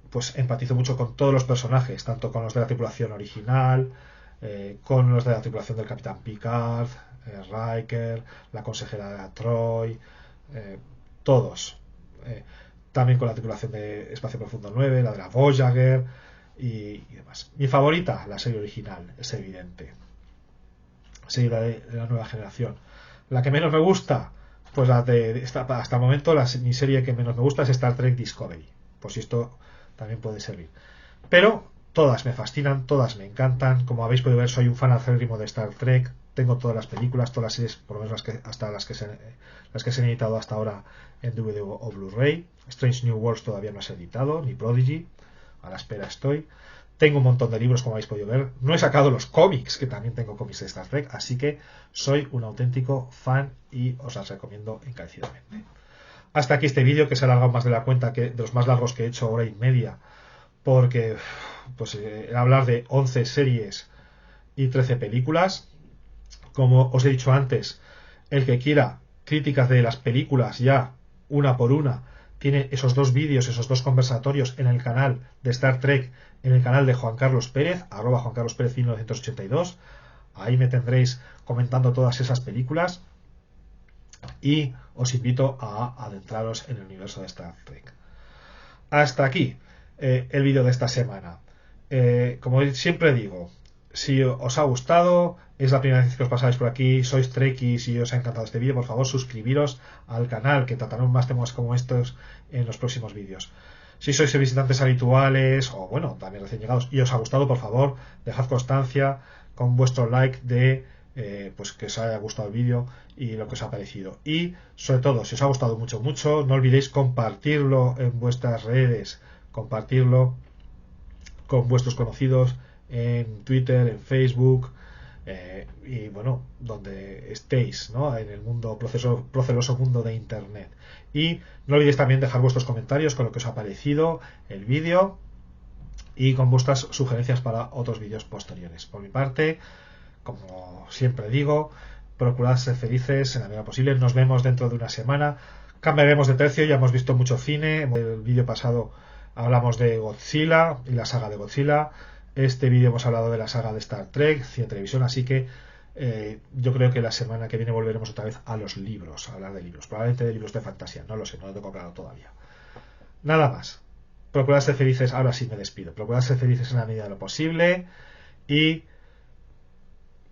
pues empatizo mucho con todos los personajes, tanto con los de la tripulación original, con los de la tripulación del Capitán Picard, Riker, la consejera Troy, todos. También con la tripulación de Espacio Profundo 9, la de la Voyager y demás. Mi favorita, la serie original, es evidente. Serie de la nueva generación. La que menos me gusta, pues hasta el momento mi serie que menos me gusta es Star Trek Discovery. Por si esto también puede servir. Pero todas me fascinan, todas me encantan. Como habéis podido ver, soy un fan acérrimo de Star Trek. Tengo todas las películas, todas las series, por lo menos las que se han editado hasta ahora en DVD o Blu-ray. Strange New Worlds todavía no se ha editado, ni Prodigy. A la espera estoy. Tengo un montón de libros, como habéis podido ver. No he sacado los cómics, que también tengo cómics de Star Trek, así que soy un auténtico fan y os las recomiendo encarecidamente. Hasta aquí este vídeo, que se ha alargado más de la cuenta, que de los más largos que he hecho, hora y media, porque pues hablar de 11 series y 13 películas. Como os he dicho antes, el que quiera críticas de las películas ya una por una, tiene esos dos vídeos, esos dos conversatorios en el canal de Star Trek, en el canal de Juan Carlos Pérez, @JuanCarlosPérez 1982. Ahí me tendréis comentando todas esas películas y os invito a adentraros en el universo de Star Trek. Hasta aquí el vídeo de esta semana. Como siempre digo, si os ha gustado, es la primera vez que os pasáis por aquí, sois trekkies y os ha encantado este vídeo, por favor suscribiros al canal, que trataremos más temas como estos en los próximos vídeos. Si sois visitantes habituales o bueno, también recién llegados y os ha gustado, por favor, dejad constancia con vuestro like de pues que os haya gustado el vídeo y lo que os ha parecido. Y sobre todo, si os ha gustado mucho, no olvidéis compartirlo en vuestras redes, compartirlo con vuestros conocidos en Twitter, en Facebook y bueno, donde estéis, ¿no? En el mundo proceloso mundo de Internet. Y no olvidéis también dejar vuestros comentarios con lo que os ha parecido el vídeo y con vuestras sugerencias para otros vídeos posteriores. Por mi parte, como siempre digo, procurad ser felices en la medida posible. Nos vemos dentro de una semana. Cambiaremos de tercio, ya hemos visto mucho cine. En el vídeo pasado hablamos de Godzilla y la saga de Godzilla. Este vídeo hemos hablado de la saga de Star Trek, cine televisión, así que yo creo que la semana que viene volveremos otra vez a los libros, a hablar de libros, probablemente de libros de fantasía, no lo sé, no lo tengo claro todavía. Nada más. Procurad ser felices, ahora sí me despido. Procurad ser felices en la medida de lo posible y,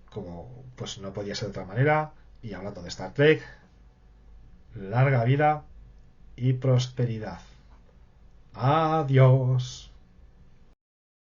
como pues no podía ser de otra manera, y hablando de Star Trek, larga vida y prosperidad. Adiós.